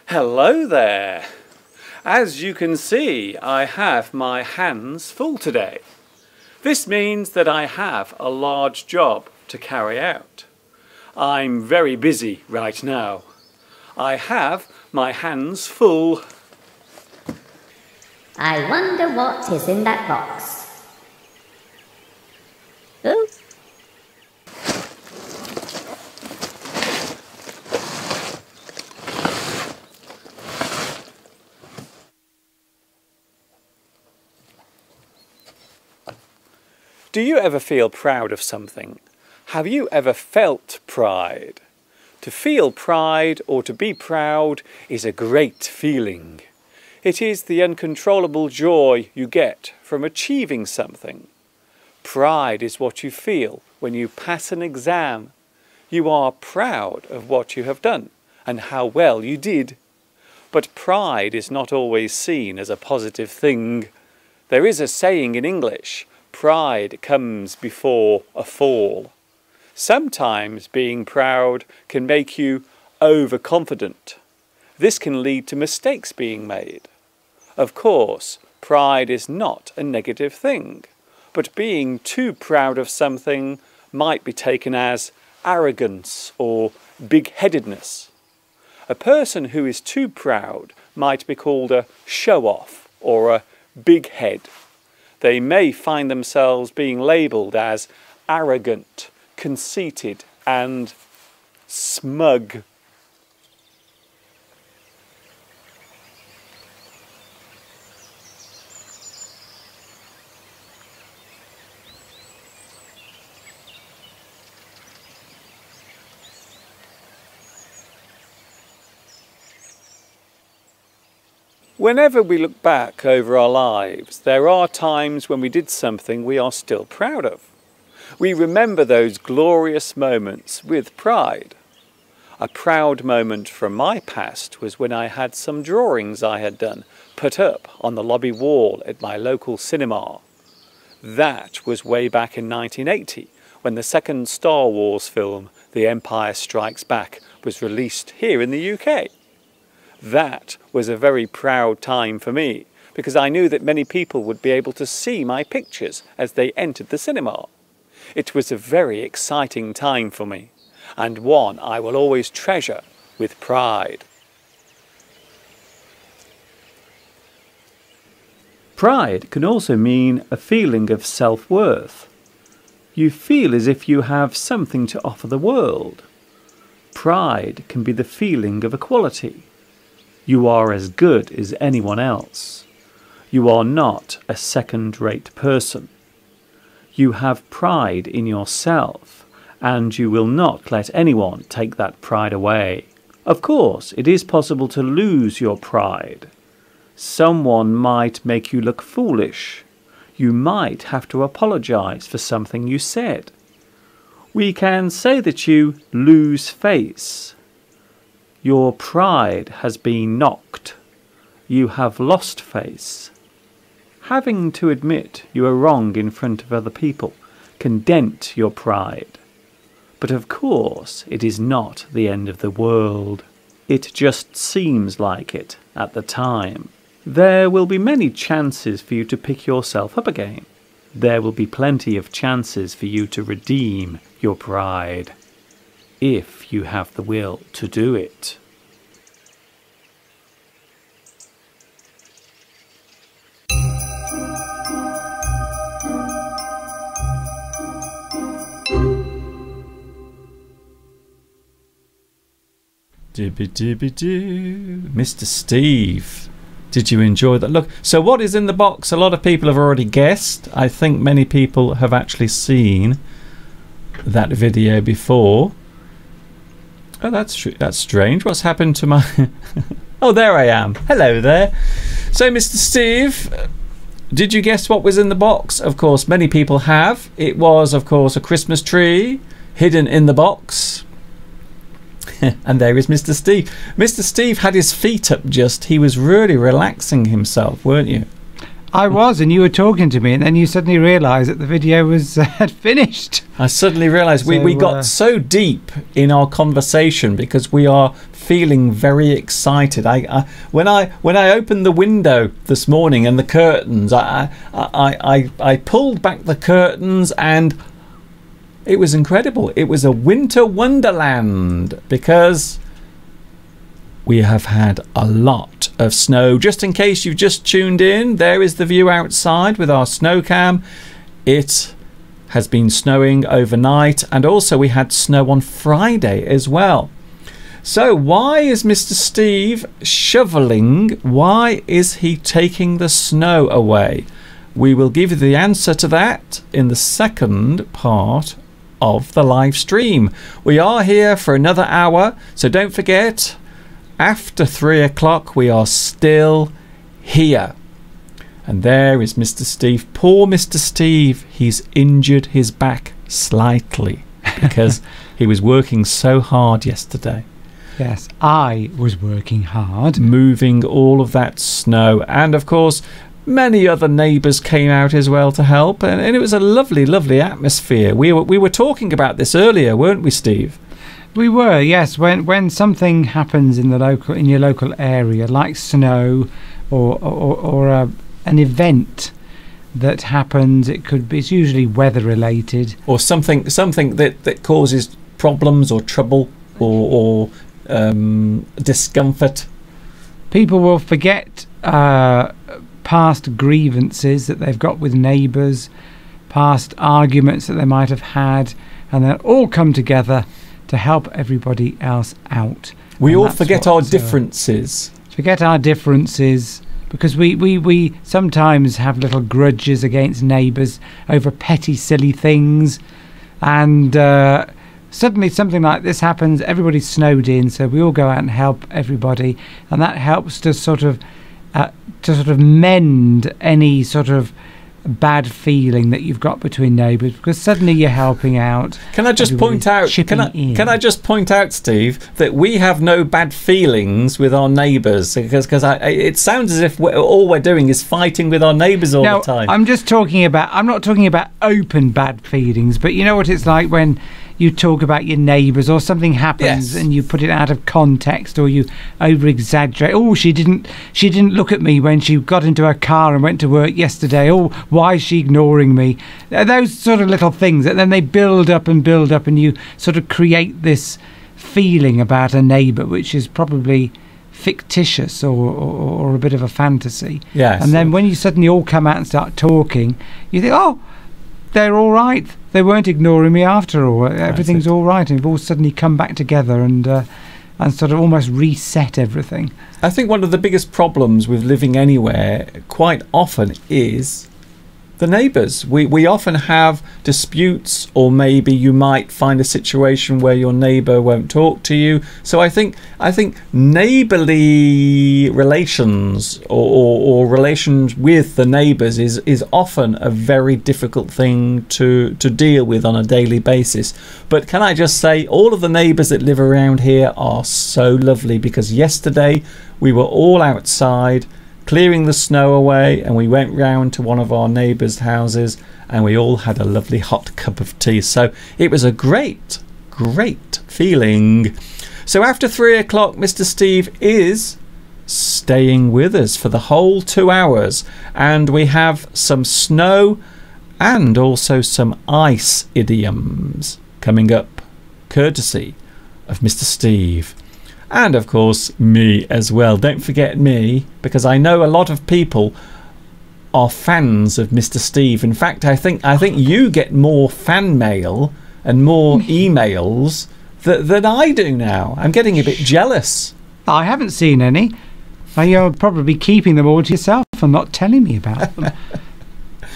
Hello there, As you can see, I have my hands full today. This means that I have a large job to carry out. I'm very busy right now. I have my hands full. I wonder what is in that box. Oh. Do you ever feel proud of something? Have you ever felt pride? To feel pride or to be proud is a great feeling. It is the uncontrollable joy you get from achieving something. Pride is what you feel when you pass an exam. You are proud of what you have done and how well you did. But pride is not always seen as a positive thing. There is a saying in English, pride comes before a fall. Sometimes being proud can make you overconfident. This can lead to mistakes being made. Of course, pride is not a negative thing, but being too proud of something might be taken as arrogance or big-headedness. A person who is too proud might be called a show-off or a big head. They may find themselves being labelled as arrogant, conceited and smug. Whenever we look back over our lives, there are times when we did something we are still proud of. We remember those glorious moments with pride. A proud moment from my past was when I had some drawings I had done put up on the lobby wall at my local cinema. That was way back in 1980, when the second Star Wars film, The Empire Strikes Back, was released here in the UK. That was a very proud time for me, because I knew that many people would be able to see my pictures as they entered the cinema. It was a very exciting time for me, and one I will always treasure with pride. Pride can also mean a feeling of self-worth. You feel as if you have something to offer the world. Pride can be the feeling of equality. You are as good as anyone else. You are not a second-rate person. You have pride in yourself, and you will not let anyone take that pride away. Of course, it is possible to lose your pride. Someone might make you look foolish. You might have to apologize for something you said. We can say that you lose face. Your pride has been knocked. You have lost face. Having to admit you are wrong in front of other people can dent your pride. But of course, it is not the end of the world. It just seems like it at the time. There will be many chances for you to pick yourself up again. There will be plenty of chances for you to redeem your pride, if you have the will to do it. Mr. Steve, did you enjoy that? Look, so what is in the box? A lot of people have already guessed. I think many people have actually seen that video before. Oh, that's strange. What's happened to my... Oh, there I am. Hello there. So, Mr. Steve, did you guess what was in the box? Of course, many people have. It was, of course, a Christmas tree hidden in the box. And there is Mr. Steve. Mr. Steve had his feet up just. He was really relaxing himself, weren't you? I was, and you were talking to me, and then you suddenly realised that the video was had finished. I suddenly realised we got so deep in our conversation because we are feeling very excited. When I opened the window this morning and the curtains, I pulled back the curtains and it was incredible. It was a winter wonderland because we have had a lot of snow. Just in case you've just tuned in, there is the view outside with our snow cam. It has been snowing overnight, and also we had snow on Friday as well. So why is Mr. Steve shoveling? Why is he taking the snow away? We will give you the answer to that in the second part of the live stream. We are here for another hour, so don't forget, after 3 o'clock we are still here. And there is Mr. Steve. Poor Mr. Steve, he's injured his back slightly because he was working so hard yesterday. Yes, I was working hard. Moving all of that snow. And of course, many other neighbours came out as well to help. And it was a lovely, lovely atmosphere. We were talking about this earlier, weren't we, Steve? We were, yes. When something happens in your local area, like snow or an event that happens, it's usually weather related, or something that causes problems or trouble or discomfort. People will forget past grievances that they've got with neighbours, past arguments that they might have had, and they'll all come together to help everybody else out. We all forget our differences. Forget our differences, because we sometimes have little grudges against neighbours over petty, silly things, and suddenly something like this happens. Everybody's snowed in, so we all go out and help everybody, and that helps to sort of mend any sort of bad feeling that you've got between neighbours, because suddenly you're helping out. Can I just point out, can I just point out, Steve, that we have no bad feelings with our neighbours, because it sounds as if all we're doing is fighting with our neighbours all the time. I'm not talking about open bad feelings, but you know what it's like when you talk about your neighbours, or something happens and you put it out of context, or you over exaggerate. Oh, she didn't look at me when she got into her car and went to work yesterday. Oh, why is she ignoring me? Those sort of little things that then they build up, and you sort of create this feeling about a neighbour which is probably fictitious or a bit of a fantasy. Yes. And then when you suddenly all come out and start talking, you think, oh, they're all right. They weren't ignoring me after all. Everything's all right, and we've all suddenly come back together and sort of almost reset everything. I think one of the biggest problems with living anywhere quite often is the neighbours. We often have disputes, or maybe you might find a situation where your neighbour won't talk to you. So I think neighbourly relations or relations with the neighbours is often a very difficult thing to deal with on a daily basis. But can I just say, all of the neighbours that live around here are so lovely, because yesterday we were all outside clearing the snow away, and we went round to one of our neighbours' houses and we all had a lovely hot cup of tea. So it was a great feeling. So after 3 o'clock, Mr. Steve is staying with us for the whole 2 hours, and we have some snow and also some ice idioms coming up, courtesy of Mr. Steve. And of course me as well. Don't forget me, because I know a lot of people are fans of Mr. Steve. In fact, I think you get more fan mail and more emails than I do now. I'm getting a bit jealous. I haven't seen any. You're probably keeping them all to yourself and not telling me about them.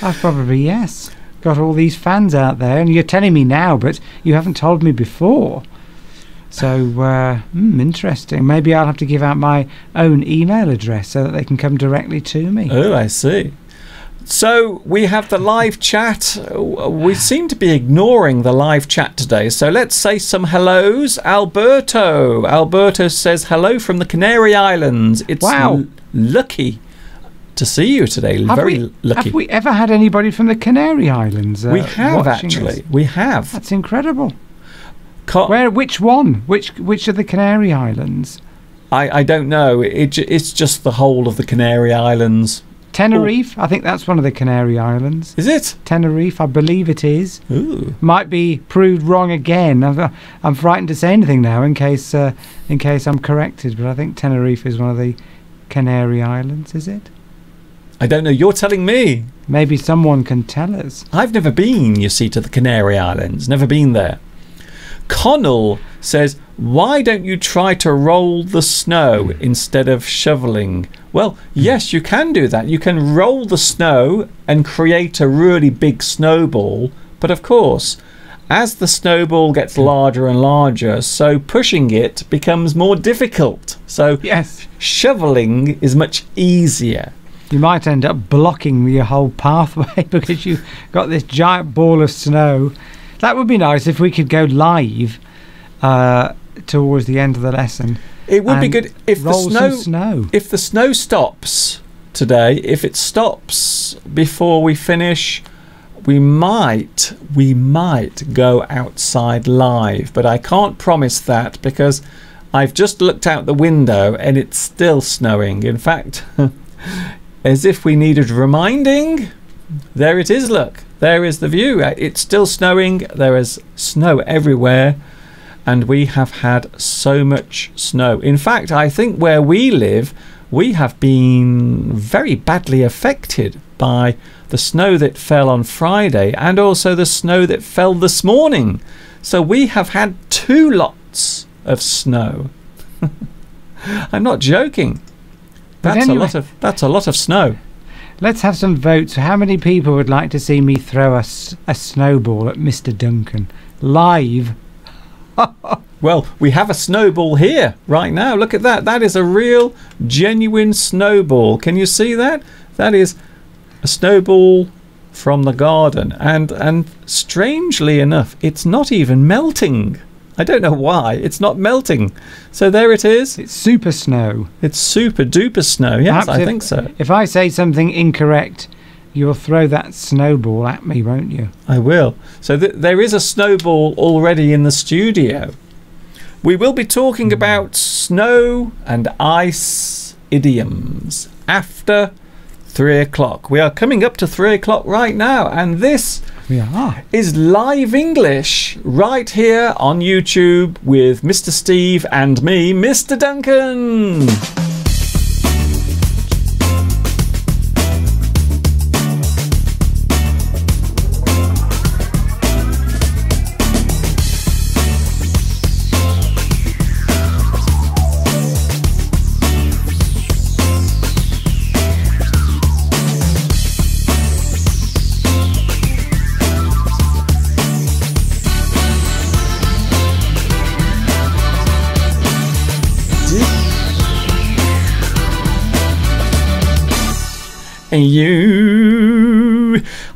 I've probably, yes, got all these fans out there, and you're telling me now, but you haven't told me before. So, interesting. Maybe I'll have to give out my own email address so that they can come directly to me. Oh, I see. So we have the live chat. We seem to be ignoring the live chat today. So let's say some hellos. Alberto says hello from the Canary Islands. It's wow. lucky. to see you today. Very lucky. Have we ever had anybody from the Canary Islands? We have watching actually. us? We have. That's incredible. Which one? Which of the Canary Islands? I don't know. It's just the whole of the Canary Islands. Tenerife? I think that's one of the Canary Islands. Is it? Tenerife, I believe it is. Ooh. Might be proved wrong again. I'm frightened to say anything now in case I'm corrected, but I think Tenerife is one of the Canary Islands, is it? I don't know. You're telling me. Maybe someone can tell us. I've never been, you see, to the Canary Islands. Never been there. Connell says, why don't you try to roll the snow instead of shoveling? Well, yes, you can do that. You can roll the snow and create a really big snowball. But of course, as the snowball gets larger and larger, so pushing it becomes more difficult. So yes, shoveling is much easier. You might end up blocking your whole pathway because you've got this giant ball of snow. That would be nice if we could go live towards the end of the lesson. It would be good if the snow. If the snow stops today, if it stops before we finish, we might go outside live. But I can't promise that because I've just looked out the window and it's still snowing. In fact, as if we needed reminding, there it is, look. There is the view. It's still snowing. There is snow everywhere. And we have had so much snow. In fact, I think where we live, we have been very badly affected by the snow that fell on Friday and also the snow that fell this morning. So we have had 2 lots of snow. I'm not joking. That's a lot of snow. Let's have some votes. How many people would like to see me throw a snowball at Mr. Duncan live? Well, we have a snowball here right now. Look at that. That is a real, genuine snowball. Can you see that? That is a snowball from the garden. And strangely enough, it's not even melting. I don't know why. It's not melting. So there it is. It's super snow. It's super duper snow. Yes, Perhaps I think so. If I say something incorrect, you'll throw that snowball at me, won't you? I will. So there is a snowball already in the studio. We will be talking about snow and ice idioms after 3 o'clock. We are coming up to 3 o'clock right now, and this is live English right here on YouTube with Mr. Steve and me, Mr. Duncan.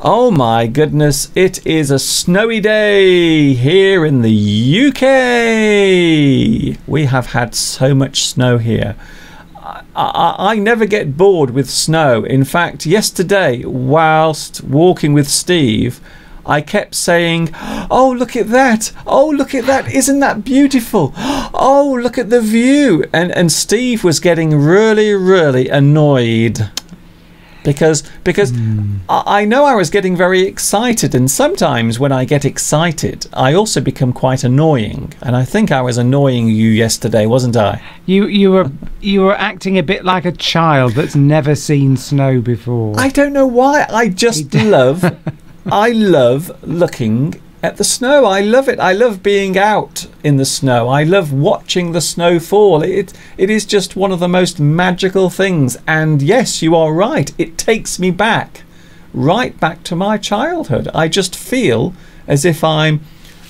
Oh my goodness, it is a snowy day here in the UK. We have had so much snow here. I never get bored with snow. In fact, yesterday, whilst walking with Steve, I kept saying, oh, look at that. Oh, look at that. Isn't that beautiful? Oh, look at the view. And Steve was getting really, really annoyed. Because I know I was getting very excited, and sometimes when I get excited I also become quite annoying, and I think I was annoying you yesterday, wasn't I? You were acting a bit like a child that's never seen snow before. I don't know why. I just love looking at the snow. I love it. I love being out in the snow. I love watching the snow fall. It is just one of the most magical things. And yes, you are right. It takes me back, right back to my childhood. I just feel as if I'm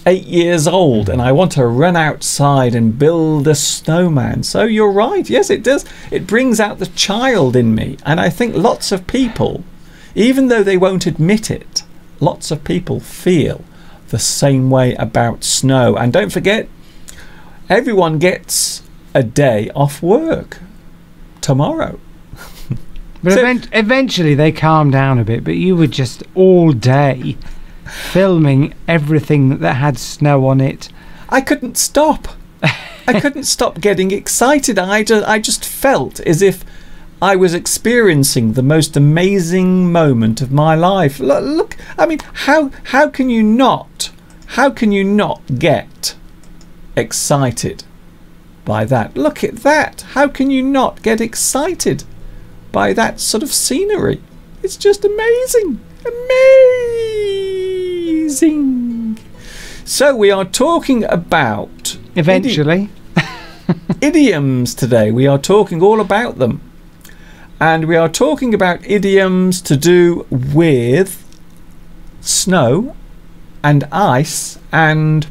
8 years old and I want to run outside and build a snowman. So you're right. Yes, it does. It brings out the child in me. And I think lots of people, even though they won't admit it, lots of people feel the same way about snow. And don't forget, everyone gets a day off work tomorrow. But So- eventually they calmed down a bit, but you were just all day filming everything that had snow on it. I couldn't stop. I couldn't stop getting excited. I just felt as if I was experiencing the most amazing moment of my life. Look, I mean, how can you not get excited by that? Look at that. How can you not get excited by that sort of scenery? It's just amazing. Amazing. So we are talking about Eventually. idioms today. We are talking all about them. And we are talking about idioms to do with snow and ice and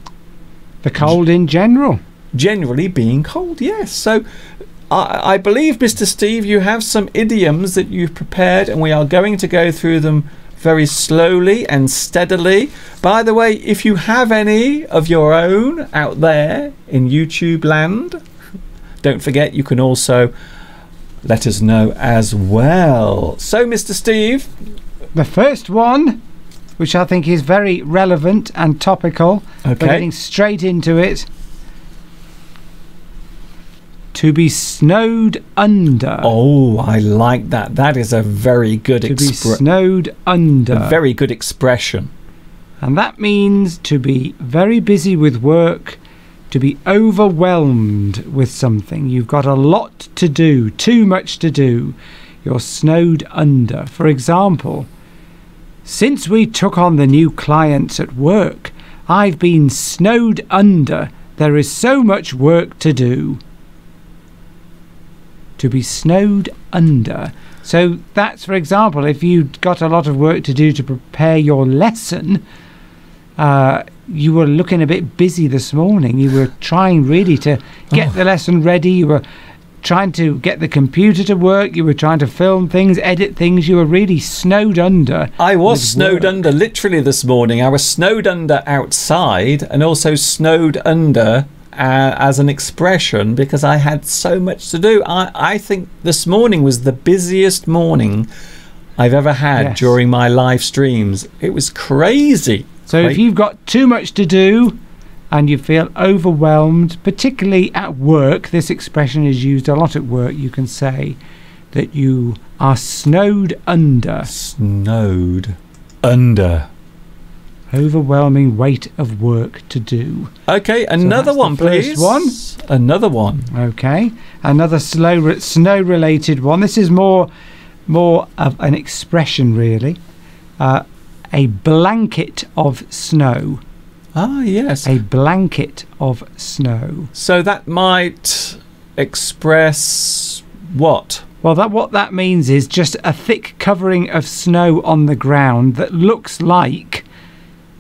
The cold in general. generally being cold. Yes. So I believe, Mr. Steve, you have some idioms that you've prepared, and we are going to go through them very slowly and steadily. By the way, if you have any of your own out there in YouTube land, don't forget you can also let us know as well. So, Mr. Steve, The first one, which I think is very relevant and topical, we're okay. getting straight into it. To be snowed under. Oh, I like that. That is a very good To be snowed under. a very good expression. And that means to be very busy with work, to be overwhelmed with something. You've got a lot to do, too much to do. You're snowed under. For example, since we took on the new clients at work, I've been snowed under. There is so much work to do. To be snowed under. So that's, for example, if you've got a lot of work to do to prepare your lesson, you were looking a bit busy this morning. You were trying really to get the lesson ready. You were trying to get the computer to work. You were trying to film things, edit things. You were really snowed under. I was with snowed work. under literally this morning. I was snowed under outside and also snowed under as an expression because I had so much to do. I think this morning was the busiest morning I've ever had Yes. during my live streams. It was crazy. So if you've got too much to do and you feel overwhelmed, particularly at work, this expression is used a lot at work, you can say that you are snowed under. Snowed under. Overwhelming weight of work to do. Okay, another that's the one, first please. one. Another one. Okay, another snow-related one. This is more of an expression, really. A blanket of snow. Ah, yes. A blanket of snow. So that might express what? Well, what that means is just a thick covering of snow on the ground that looks like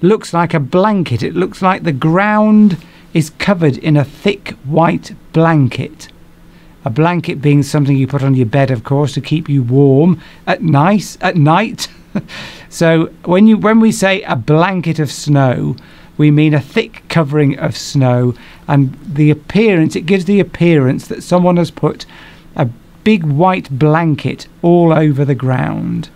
a blanket. It looks like the ground is covered in a thick white blanket. A blanket being something you put on your bed, of course, to keep you warm at night. So when we say a blanket of snow, we mean a thick covering of snow, and it gives the appearance that someone has put a big white blanket all over the ground.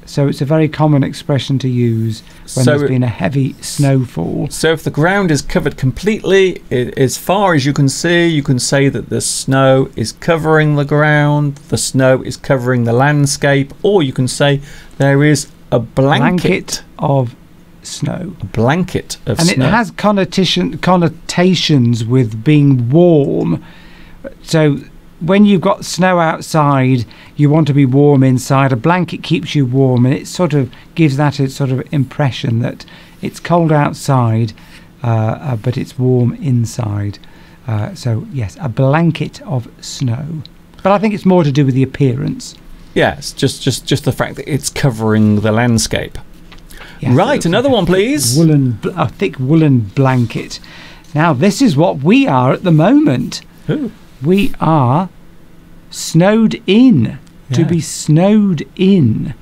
So it's a very common expression to use when there's been a heavy snowfall. So if the ground is covered completely, as far as you can see, you can say that the snow is covering the ground, the snow is covering the landscape, or you can say there is a blanket of snow. A blanket of and snow. It has connotations with being warm. So when you've got snow outside, you want to be warm inside. A blanket keeps you warm, and it sort of gives that a sort of impression that it's cold outside, but it's warm inside. So yes, a blanket of snow. But I think it's more to do with the appearance. Yes, just the fact that it's covering the landscape. Yes, Right, another one, please. A thick woolen blanket. Now, this is what we are at the moment. Ooh. We are snowed in. To Yeah. be snowed in,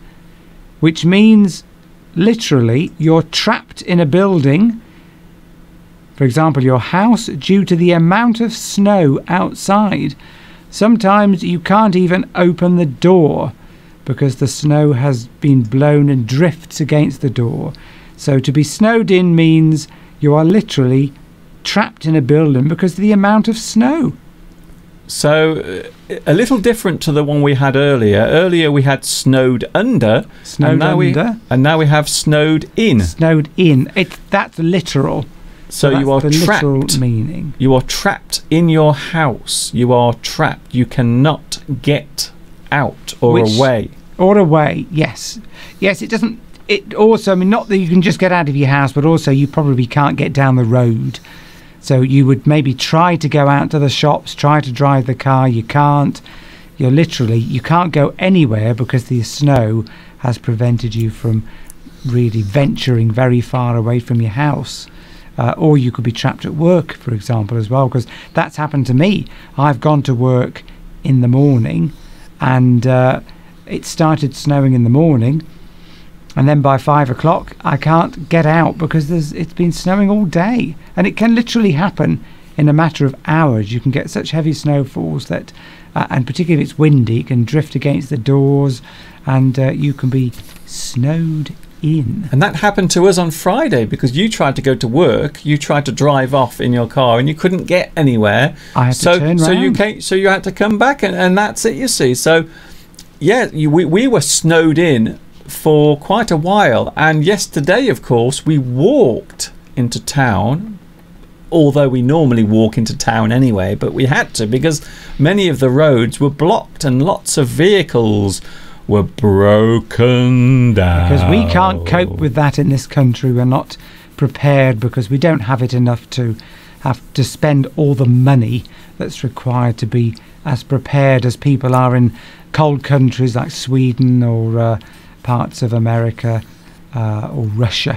which means literally you're trapped in a building. For example, your house, due to the amount of snow outside. Sometimes you can't even open the door because the snow has been blown and drifts against the door. So to be snowed in means you are literally trapped in a building because of the amount of snow. So a little different to the one we had earlier. Earlier we had snowed under. Snowed under. And now we have snowed in. Snowed in. That's literal. So that's you are the trapped. Literal meaning. You are trapped in your house. You are trapped. You cannot get out or away. Or away, yes. Yes, it doesn't... It also, I mean, not that you can just get out of your house, but also you probably can't get down the road. So you would maybe try to go out to the shops, try to drive the car. You can't. You can't go anywhere because the snow has prevented you from really venturing very far away from your house. Or you could be trapped at work, for example, as well, because that's happened to me. I've gone to work in the morning and it started snowing in the morning. And then by 5 o'clock, I can't get out because it's been snowing all day. And it can literally happen in a matter of hours. You can get such heavy snowfalls that, and particularly if it's windy, it can drift against the doors and you can be snowed in. And that happened to us on Friday because you tried to go to work, you tried to drive off in your car and you couldn't get anywhere. I had to turn round. So you had to come back and that's it, you see. So, yeah, we were snowed in for quite a while, and yesterday of course we walked into town, although we normally walk into town anyway, but we had to because many of the roads were blocked and lots of vehicles were broken down. Because we can't cope with that in this country. We're not prepared because we don't have it enough to have to spend all the money that's required to be as prepared as people are in cold countries like Sweden or parts of America or Russia.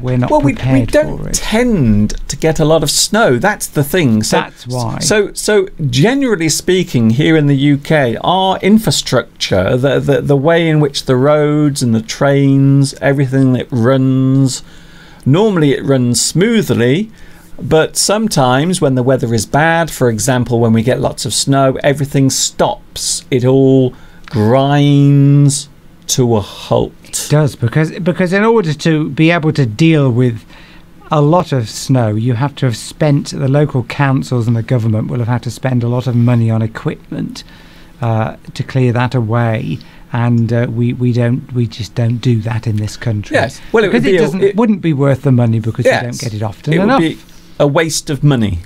We're not prepared we don't for it. Tend to get a lot of snow. That's the thing. So, that's why. So generally speaking, here in the UK, our infrastructure, the way in which the roads and the trains, everything that runs, normally it runs smoothly. But sometimes when the weather is bad, for example, when we get lots of snow, everything stops. It all grinds to a halt. It does, because in order to be able to deal with a lot of snow, you have to have spent, the local councils and the government will have had to spend a lot of money on equipment to clear that away. And we just don't do that in this country. Yes, well, it wouldn't be worth the money because you don't get it often enough. It would be a waste of money.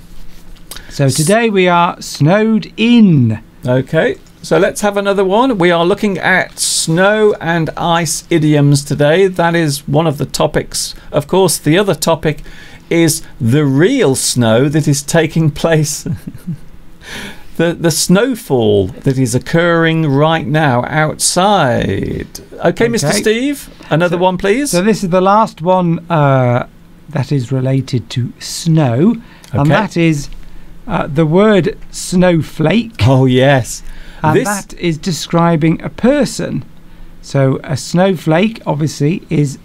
So today we are snowed in. Okay, so let's have another one. We are looking at snow and ice idioms today. That is one of the topics. Of course, the other topic is the real snow that is taking place. The snowfall that is occurring right now outside. Okay, Mr. Steve, another one, please. So this is the last one that is related to snow, and that is the word snowflake. Oh, yes. And that is describing a person. So a snowflake, obviously, is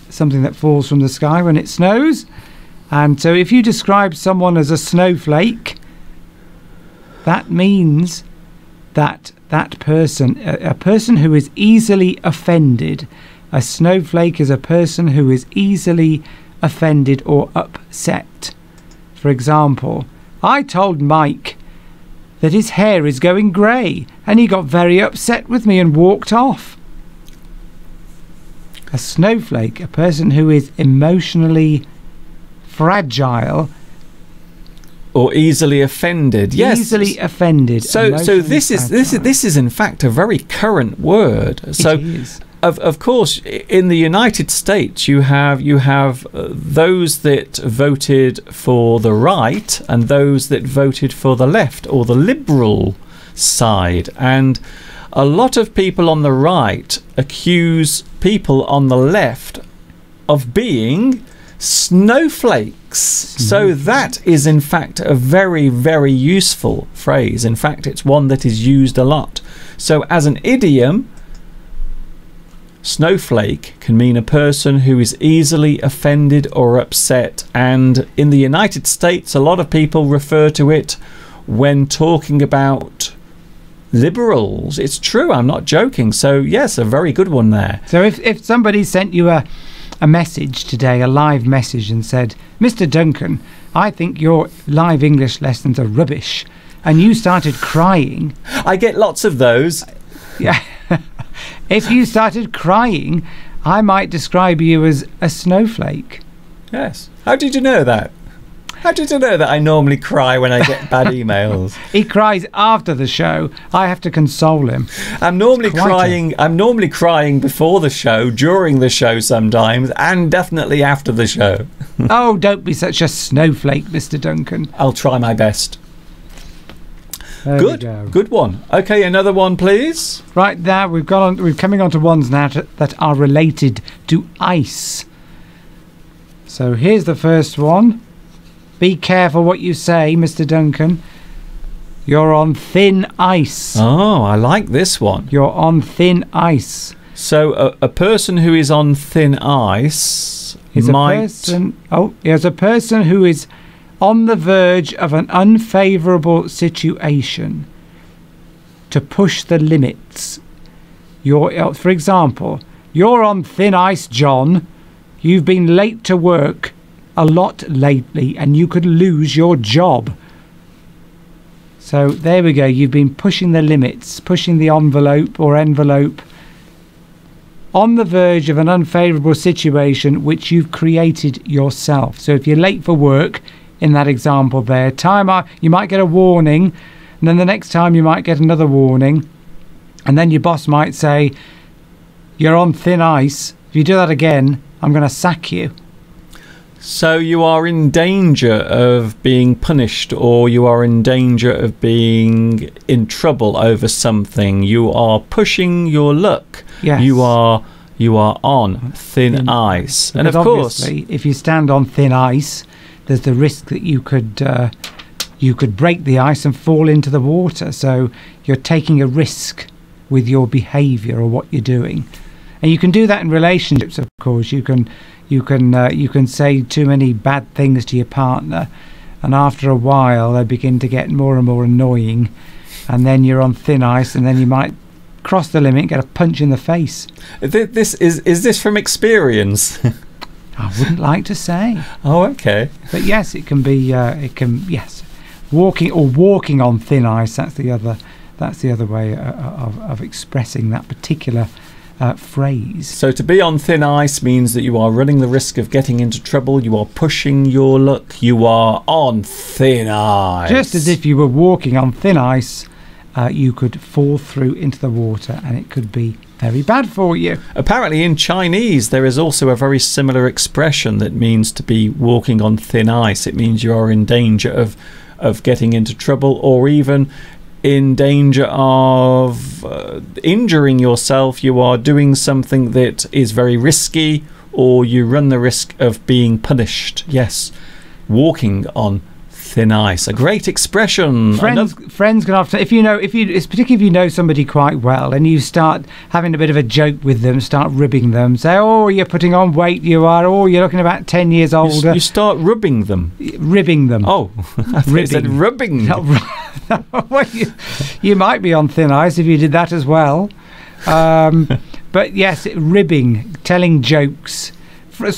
something that falls from the sky when it snows. And so if you describe someone as a snowflake, that means that person, a person who is easily offended. A snowflake is a person who is easily offended or upset. For example, I told Mike that his hair is going grey, and he got very upset with me and walked off. A snowflake, a person who is emotionally fragile or easily offended. Yes, easily offended. So this is in fact a very current word. So it is. Of course, in the United States, you have those that voted for the right and those that voted for the left or the liberal side. And a lot of people on the right accuse people on the left of being snowflakes. So that is in fact a very, very useful phrase. In fact, it's one that is used a lot. So as an idiom, snowflake can mean a person who is easily offended or upset, and in the United States a lot of people refer to it when talking about liberals. It's true, I'm not joking. So yes, a very good one there. So if somebody sent you a message today, a live message, and said, Mr. Duncan, I think your live English lessons are rubbish, and you started crying. I get lots of those. Yeah. If you started crying, I might describe you as a snowflake. Yes. How did you know that? How did you know that I normally cry when I get bad emails? He cries after the show. I have to console him. I'm normally crying before the show, during the show sometimes, and definitely after the show. Oh, don't be such a snowflake, Mr. Duncan. I'll try my best. There we go. Good one. Okay, another one, please. Right now, we're coming on to ones now that are related to ice. So here's the first one. Be careful what you say, Mr. Duncan. You're on thin ice. Oh, I like this one. You're on thin ice. So a person who is on thin ice is a person who is on the verge of an unfavourable situation. To push the limits. For example, you're on thin ice, John. You've been late to work a lot lately, and you could lose your job. So there we go. You've been pushing the limits, pushing the envelope on the verge of an unfavourable situation which you've created yourself. So if you're late for work, in that example there, you might get a warning, and then the next time you might get another warning, and then your boss might say, you're on thin ice. If you do that again, I'm going to sack you. So you are in danger of being punished, or you are in danger of being in trouble over something. You are pushing your luck. Yes. You are on thin ice. And of course, if you stand on thin ice, there's the risk that you could break the ice and fall into the water. So you're taking a risk with your behaviour or what you're doing. And you can do that in relationships, of course. You can say too many bad things to your partner, and after a while they begin to get more and more annoying, and then you're on thin ice, and then you might cross the limit and get a punch in the face. Is this from experience? I wouldn't like to say. Oh, okay. But yes, it can be. Yes, walking on thin ice. That's the other way of expressing that particular phrase. So to be on thin ice means that you are running the risk of getting into trouble. You are pushing your luck. You are on thin ice. Just as if you were walking on thin ice, you could fall through into the water, and it could be very bad for you. Apparently in Chinese there is also a very similar expression that means to be walking on thin ice. It means you are in danger of getting into trouble, or even in danger of injuring yourself. You are doing something that is very risky, or you run the risk of being punished. Yes, walking on thin ice. A great expression. Friends can often, it's particularly if you know somebody quite well, and you start having a bit of a joke with them, start ribbing them, say, oh, you're putting on weight, you are, oh, you're looking about 10 years older. You start rubbing them. Ribbing them. Oh, I thought you said rubbing. Well, you might be on thin ice if you did that as well. But yes, ribbing, telling jokes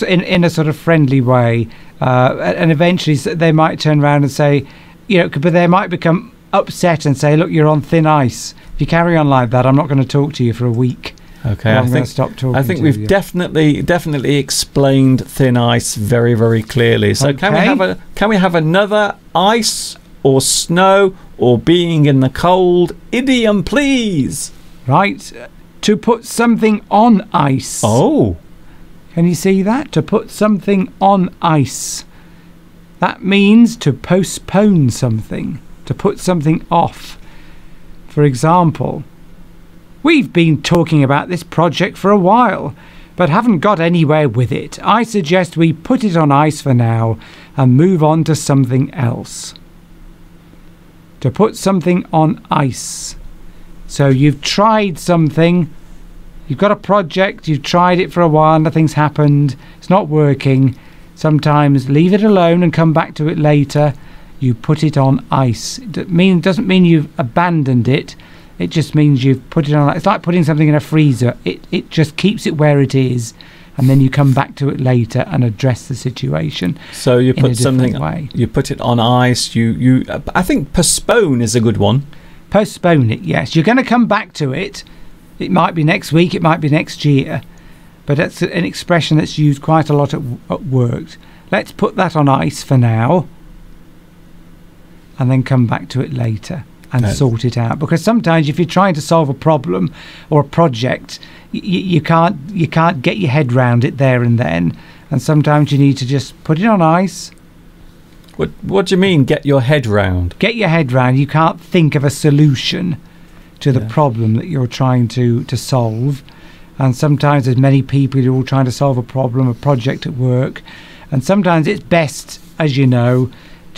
in a sort of friendly way. And eventually they might turn around and say, but they might become upset and say, look, you're on thin ice. If you carry on like that, I'm not going to talk to you for a week. Okay, I'm going to stop talking. I think we've definitely explained thin ice very, very clearly. So okay. Can we have another ice or snow or being in the cold idiom, please? Right, to put something on ice. Oh. Can you see that? To put something on ice. That means to postpone something, to put something off. For example, we've been talking about this project for a while, but haven't got anywhere with it. I suggest we put it on ice for now and move on to something else. To put something on ice. So you've tried something. You've got a project, you've tried it for a while, nothing's happened, it's not working. Sometimes leave it alone and come back to it later. you put it on ice. It doesn't mean you've abandoned it. It just means you've put it on. It's like putting something in a freezer. It just keeps it where it is, and then you come back to it later and address the situation. So you put something. Way. You put it on ice. You. I think postpone is a good one. Postpone it. Yes, you're going to come back to it. It might be next week. It might be next year. But that's an expression that's used quite a lot at work. Let's put that on ice for now, and then come back to it later and sort it out. Because sometimes if you're trying to solve a problem or a project, you can't get your head round it there and then. And sometimes you need to just put it on ice. What do you mean, get your head round? Get your head round. You can't think of a solution to the problem that you're trying to solve. And sometimes there's many people who are all trying to solve a problem, a project at work. And sometimes it's best, as you know,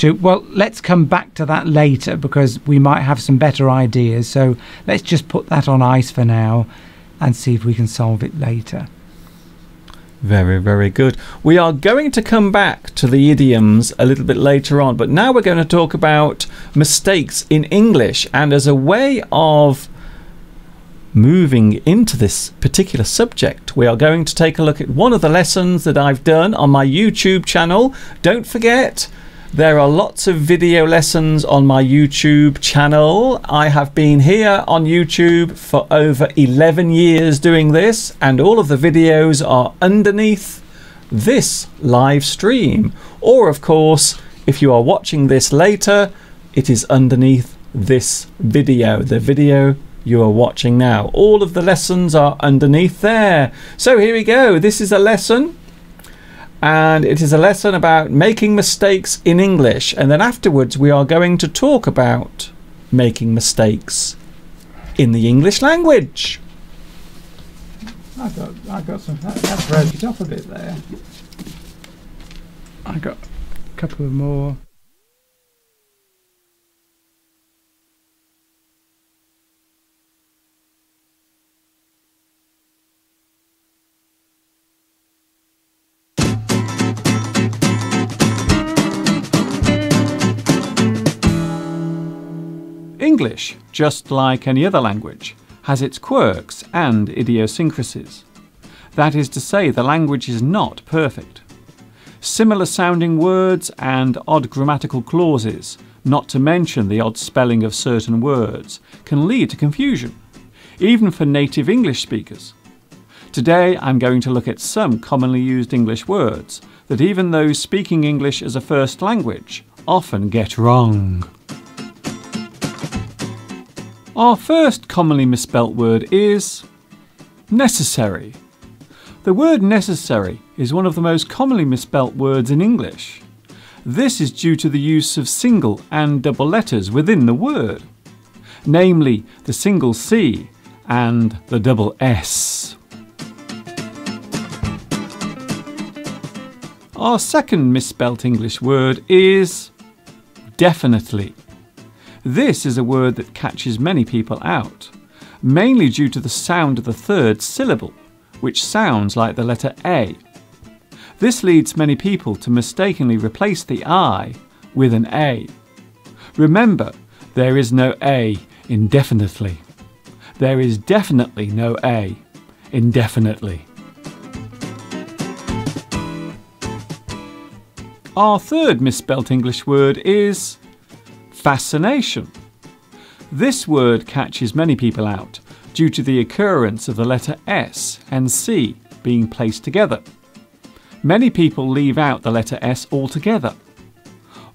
let's come back to that later because we might have some better ideas. So let's just put that on ice for now and see if we can solve it later. Very, very good. We are going to come back to the idioms a little bit later on, but now we're going to talk about mistakes in English. And as a way of moving into this particular subject, we are going to take a look at one of the lessons that I've done on my YouTube channel. Don't forget, there are lots of video lessons on my YouTube channel. I have been here on YouTube for over 11 years doing this, and all of the videos are underneath this live stream. Or, of course, if you are watching this later, it is underneath this video, the video you are watching now. All of the lessons are underneath there. So here we go. This is a lesson. And it is a lesson about making mistakes in English, and then afterwards we are going to talk about making mistakes in the English language. I got some. That broke it up a bit there. I got a couple of more. English, just like any other language, has its quirks and idiosyncrasies. That is to say, the language is not perfect. Similar sounding words and odd grammatical clauses, not to mention the odd spelling of certain words, can lead to confusion, even for native English speakers. Today I'm going to look at some commonly used English words that even those speaking English as a first language often get wrong. Our first commonly misspelt word is necessary. The word necessary is one of the most commonly misspelt words in English. This is due to the use of single and double letters within the word, namely the single C and the double S. Our second misspelt English word is definitely. This is a word that catches many people out, mainly due to the sound of the third syllable, which sounds like the letter A. This leads many people to mistakenly replace the I with an A. Remember, there is no A in definitely. There is definitely no A in definitely. Our third misspelt English word is fascination. This word catches many people out due to the occurrence of the letter S and C being placed together. Many people leave out the letter S altogether.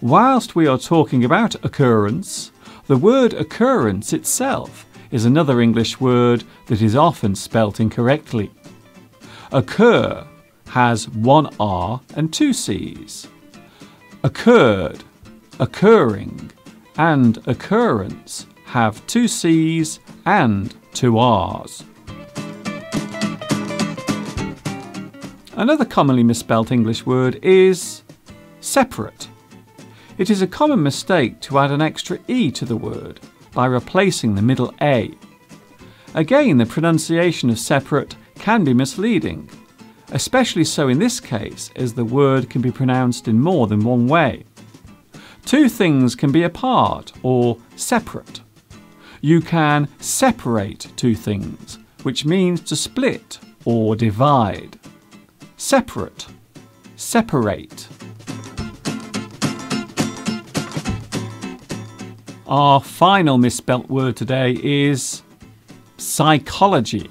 Whilst we are talking about occurrence, the word occurrence itself is another English word that is often spelt incorrectly. Occur has one R and two C's. Occurred, occurring, and occurrence have two C's and two R's. Another commonly misspelt English word is separate. It is a common mistake to add an extra E to the word by replacing the middle A. Again, the pronunciation of separate can be misleading, especially so in this case as the word can be pronounced in more than one way. Two things can be apart or separate. You can separate two things, which means to split or divide. Separate, separate. Our final misspelt word today is psychology.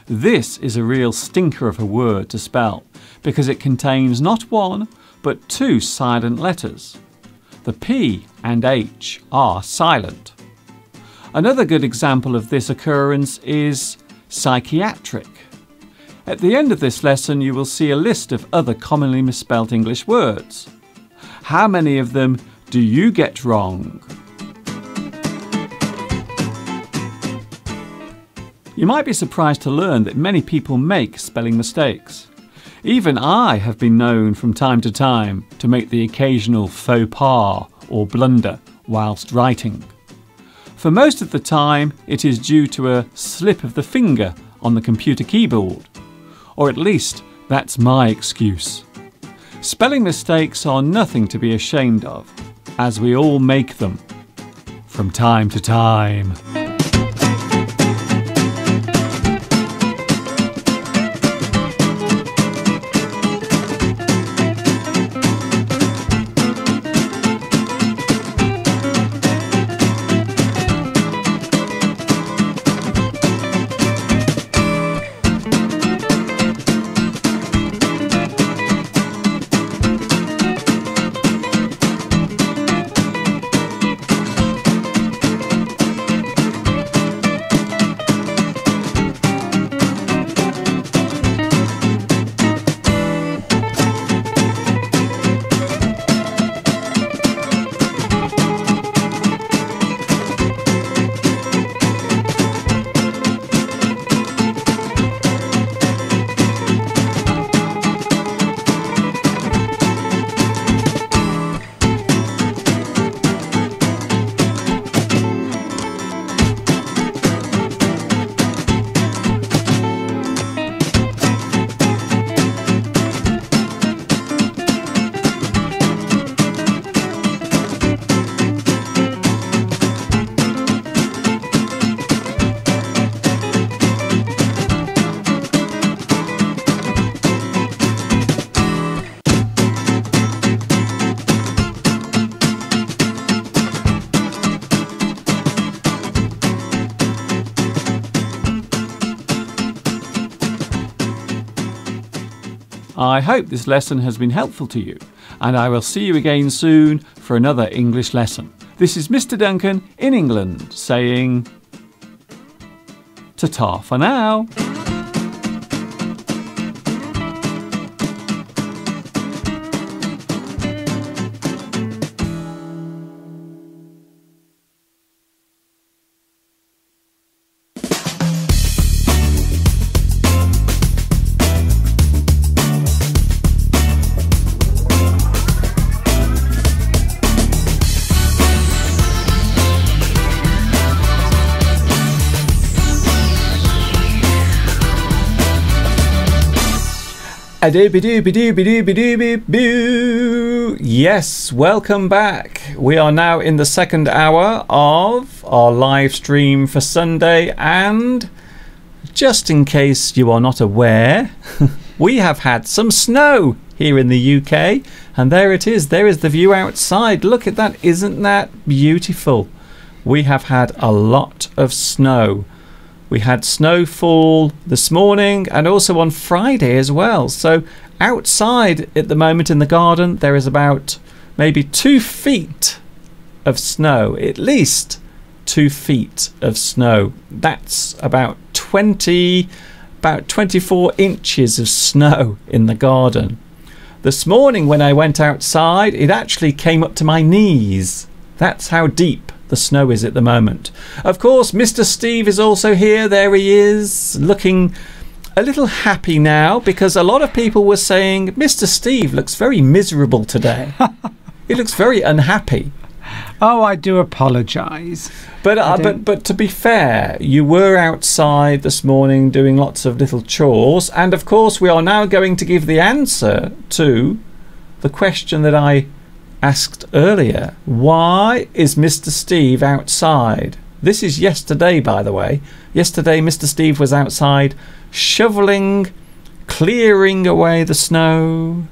This is a real stinker of a word to spell because it contains not one but two silent letters. The P and H are silent. Another good example of this occurrence is psychiatric. At the end of this lesson you will see a list of other commonly misspelt English words. How many of them do you get wrong? You might be surprised to learn that many people make spelling mistakes. Even I have been known from time to time to make the occasional faux pas or blunder whilst writing. For most of the time it is due to a slip of the finger on the computer keyboard, or at least that's my excuse. Spelling mistakes are nothing to be ashamed of, as we all make them from time to time. I hope this lesson has been helpful to you, and I will see you again soon for another English lesson. This is Mr. Duncan in England saying ta-ta for now. A-dooby-dooby-dooby-dooby-dooby-doo. Yes, welcome back. We are now in the second hour of our live stream for Sunday, and just in case you are not aware, we have had some snow here in the UK, and there it is. There is the view outside. Look at that. Isn't that beautiful? We have had a lot of snow. We had snowfall this morning and also on Friday as well. So outside at the moment in the garden there is about maybe 2 feet of snow, at least 2 feet of snow. That's about 24 inches of snow in the garden. This morning when I went outside it actually came up to my knees. That's how deep the snow is at the moment. Of course, Mr. Steve is also here. There he is, looking a little happy now, because a lot of people were saying Mr. Steve looks very miserable today. He looks very unhappy. Oh, I do apologise. But to be fair, you were outside this morning doing lots of little chores, and of course we are now going to give the answer to the question that I asked earlier, why is Mr. Steve outside? This is yesterday, by the way. Yesterday, Mr. Steve was outside shoveling, clearing away the snow.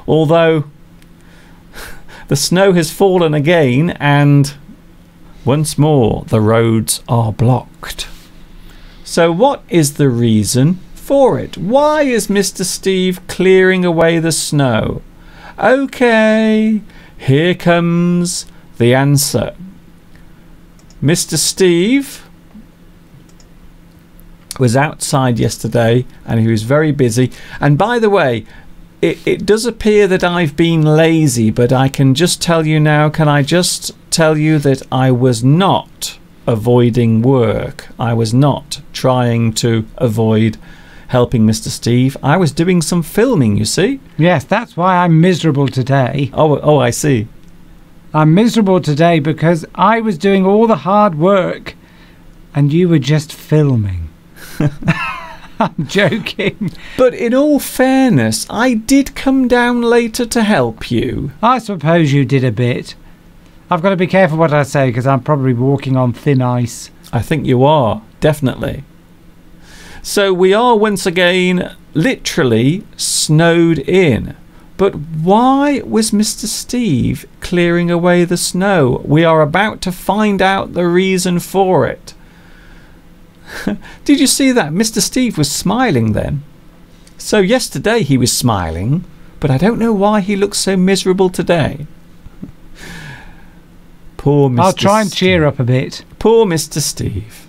Although the snow has fallen again and once more the roads are blocked. So what is the reason for it? Why is Mr. Steve clearing away the snow? Okay, here comes the answer. Mr. Steve was outside yesterday and he was very busy. And by the way, it does appear that I've been lazy, but I can just tell you now, can I just tell you that I was not avoiding work. I was not trying to avoid helping Mr. Steve. I was doing some filming, you see. Yes, that's why I'm miserable today. Oh, I see. I'm miserable today because I was doing all the hard work and you were just filming. I'm joking. But in all fairness, I did come down later to help you. I suppose you did a bit. I've got to be careful what I say because I'm probably walking on thin ice. I think you are, definitely. So we are once again literally snowed in. But why was Mr. Steve clearing away the snow? We are about to find out the reason for it. Did you see that? Mr. Steve was smiling then. So yesterday he was smiling, but I don't know why he looks so miserable today. Poor Mr. I'll try and cheer up a bit. Poor Mr. Steve.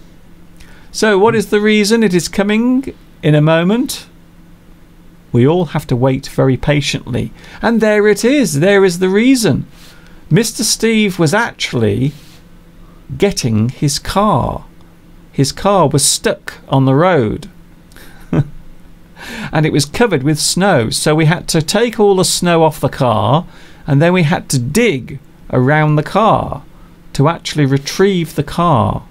So what is the reason? It is coming in a moment. We all have to wait very patiently. And there it is. There is the reason. Mr. Steve was actually getting his car. His car was stuck on the road. And it was covered with snow. So we had to take all the snow off the car and then we had to dig around the car to actually retrieve the car,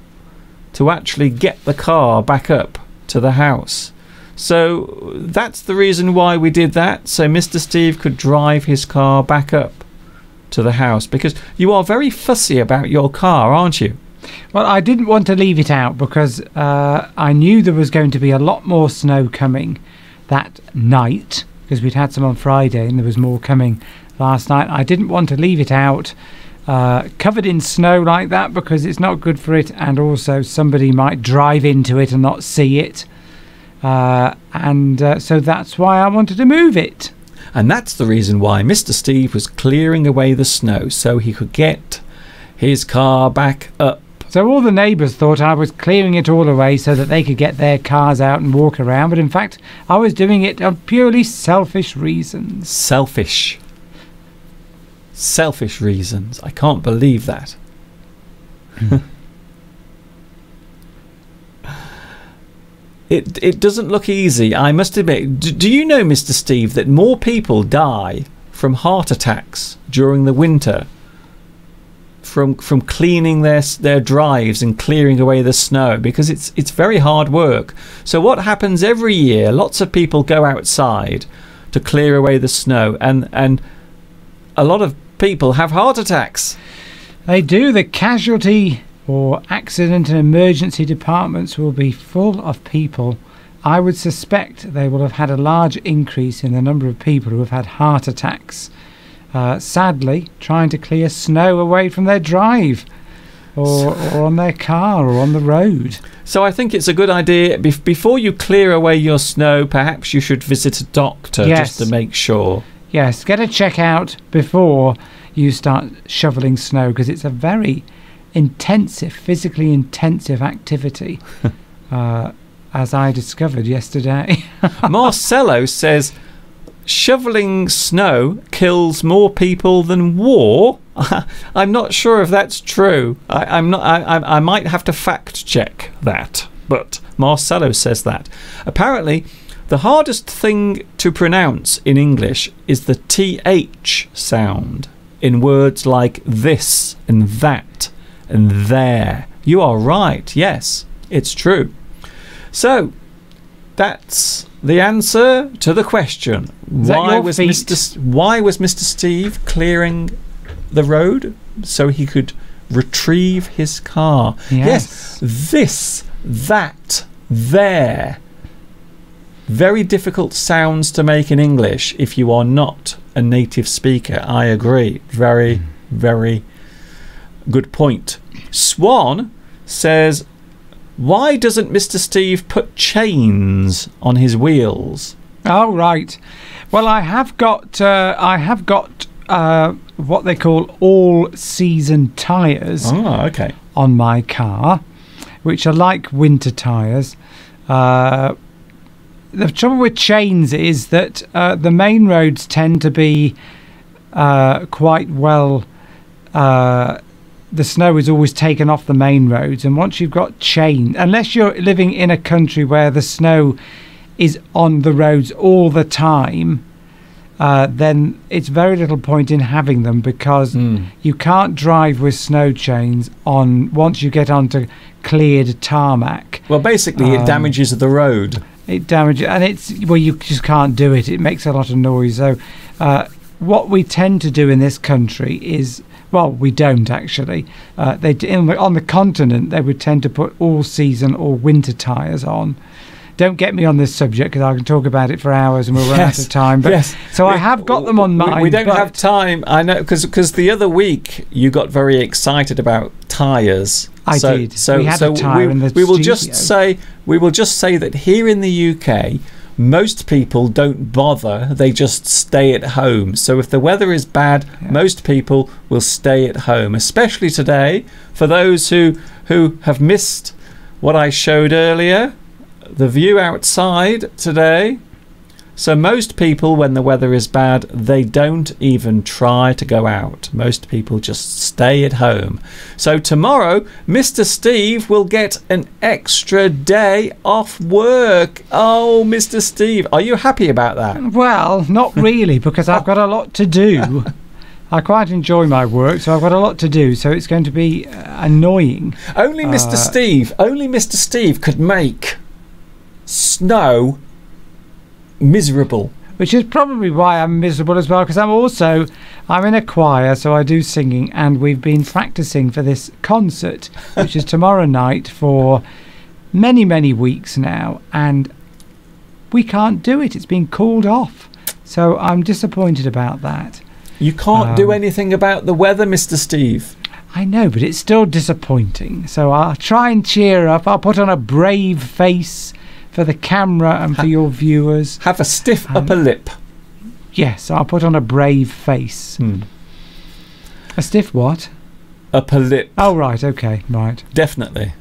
to actually get the car back up to the house. So that's the reason why we did that, so Mr. Steve could drive his car back up to the house, because you are very fussy about your car, aren't you? Well, I didn't want to leave it out because I knew there was going to be a lot more snow coming that night, because we'd had some on Friday and there was more coming last night. I didn't want to leave it out covered in snow like that because it's not good for it, and also somebody might drive into it and not see it. So that's why I wanted to move it. And that's the reason why Mr. Steve was clearing away the snow so he could get his car back up. So all the neighbours thought I was clearing it all away so that they could get their cars out and walk around, but in fact I was doing it on purely selfish reasons. Selfish reasons. I can't believe that. It doesn't look easy, I must admit. Do you know, Mr. Steve, that more people die from heart attacks during the winter from cleaning their drives and clearing away the snow, because it's very hard work. So what happens every year, lots of people go outside to clear away the snow, and a lot of people have heart attacks. They do. The casualty or accident and emergency departments will be full of people. I would suspect they will have had a large increase in the number of people who have had heart attacks, sadly trying to clear snow away from their drive or on their car or on the road. So I think it's a good idea, before you clear away your snow, perhaps you should visit a doctor. Yes. Just to make sure. Yes, get a check out before you start shoveling snow, because it's a very intensive, physically intensive activity, as I discovered yesterday. Marcelo says shoveling snow kills more people than war. I'm not sure if that's true. I might have to fact check that, but Marcelo says that. Apparently the hardest thing to pronounce in English is the TH sound in words like this and that and there. You are right. Yes, it's true. So That's the answer to the question. Why was Mr. Steve clearing the road so he could retrieve his car? Yes. This, that, there. Very difficult sounds to make in English if you are not a native speaker. I agree. Very, very good point. Swan says, why doesn't Mr. Steve put chains on his wheels? Oh, right. Well, I have got what they call all-season tyres. Oh, okay. On my car, which are like winter tyres. The trouble with chains is that the main roads tend to be quite well. The snow is always taken off the main roads, and once you've got chains, unless you're living in a country where the snow is on the roads all the time, then it's very little point in having them, because you can't drive with snow chains on once you get onto cleared tarmac. Well, basically, it damages the road. It damages, and you just can't do it. It makes a lot of noise. So, what we tend to do in this country is, well, we don't actually. On the continent, they would tend to put all-season or winter tyres on. Don't get me on this subject, because I can talk about it for hours and we'll run out of time. But, so I have got them on mine. We don't have time. I know, because the other week you got very excited about tyres. I did. So we had a tyre in the we will studio. we will just say that here in the UK, most people don't bother. They just stay at home. So if the weather is bad, most people will stay at home. Especially today, for those who have missed what I showed earlier. The view outside today. So most people, when the weather is bad, they don't even try to go out. Most people just stay at home. So tomorrow, Mr. Steve will get an extra day off work. Oh, Mr. Steve, are you happy about that? Well, not really, because I've got a lot to do. I quite enjoy my work, so I've got a lot to do, so it's going to be annoying. Only Mr. Steve could make snow miserable, which is probably why I'm miserable as well, because I'm in a choir, so I do singing, and we've been practicing for this concert, which is tomorrow night, for many weeks now, and we can't do it. It's been called off, so I'm disappointed about that. You can't do anything about the weather, Mr. Steve. I know, but it's still disappointing, so I'll try and cheer up. I'll put on a brave face for the camera and for your viewers. Have a stiff upper lip. Yes, I'll put on a brave face. A stiff what? Upper lip. Oh, right, okay, right. Definitely.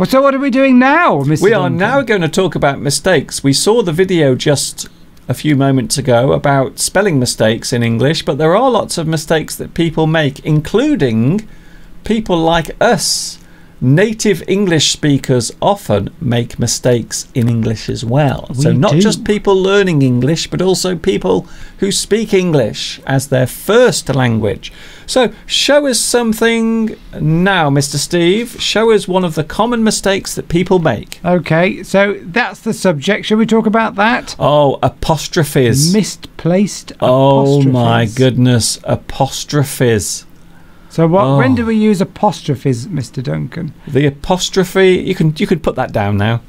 So what are we doing now, Mr. We Duncan? are now going to talk about mistakes. We saw the video just a few moments ago about spelling mistakes in English, but there are lots of mistakes that people make, including people like us. Native English speakers often make mistakes in English as well. So not just people learning English, but also people who speak English as their first language. So show us something now, Mr. Steve. Show us one of the common mistakes that people make. Okay, so that's the subject. Shall we talk about that? Oh, apostrophes. Misplaced apostrophes. Oh my goodness, apostrophes. So when do we use apostrophes, Mr. Duncan? The apostrophe, you can put that down now.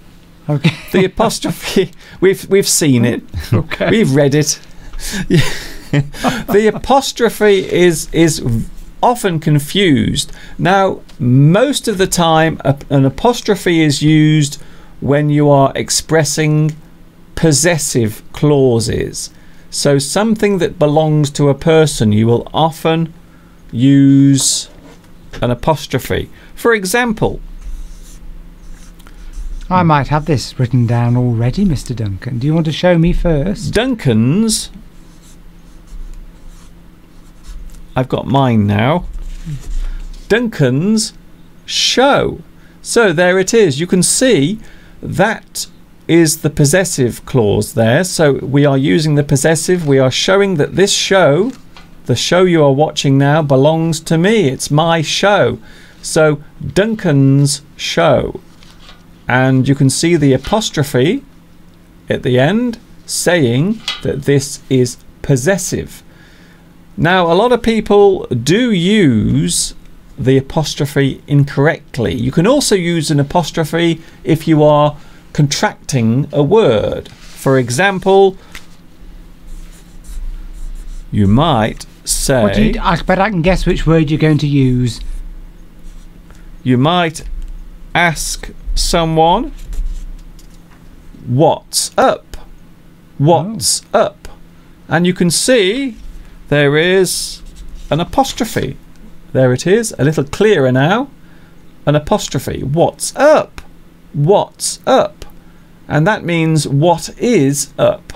Okay. The apostrophe, we've seen it. Okay. We've read it. The apostrophe is often confused. Now, most of the time, an apostrophe is used when you are expressing possessive clauses. So something that belongs to a person, you will often use an apostrophe. For example, I might have this written down already, Mr. Duncan. Do you want to show me first? Duncan's. I've got mine now. Duncan's show. So there it is. You can see that is the possessive clause there. So we are using the possessive. We are showing that this show, the show you are watching now, belongs to me. It's my show. So Duncan's show. and you can see the apostrophe at the end saying that this is possessive. Now, a lot of people do use the apostrophe incorrectly. You can also use an apostrophe if you are contracting a word. For example, you might say... I bet I can guess which word you're going to use. You might ask someone, what's up? What's up? And you can see there is an apostrophe. There it is, a little clearer now. An apostrophe. What's up? What's up? And that means what is up.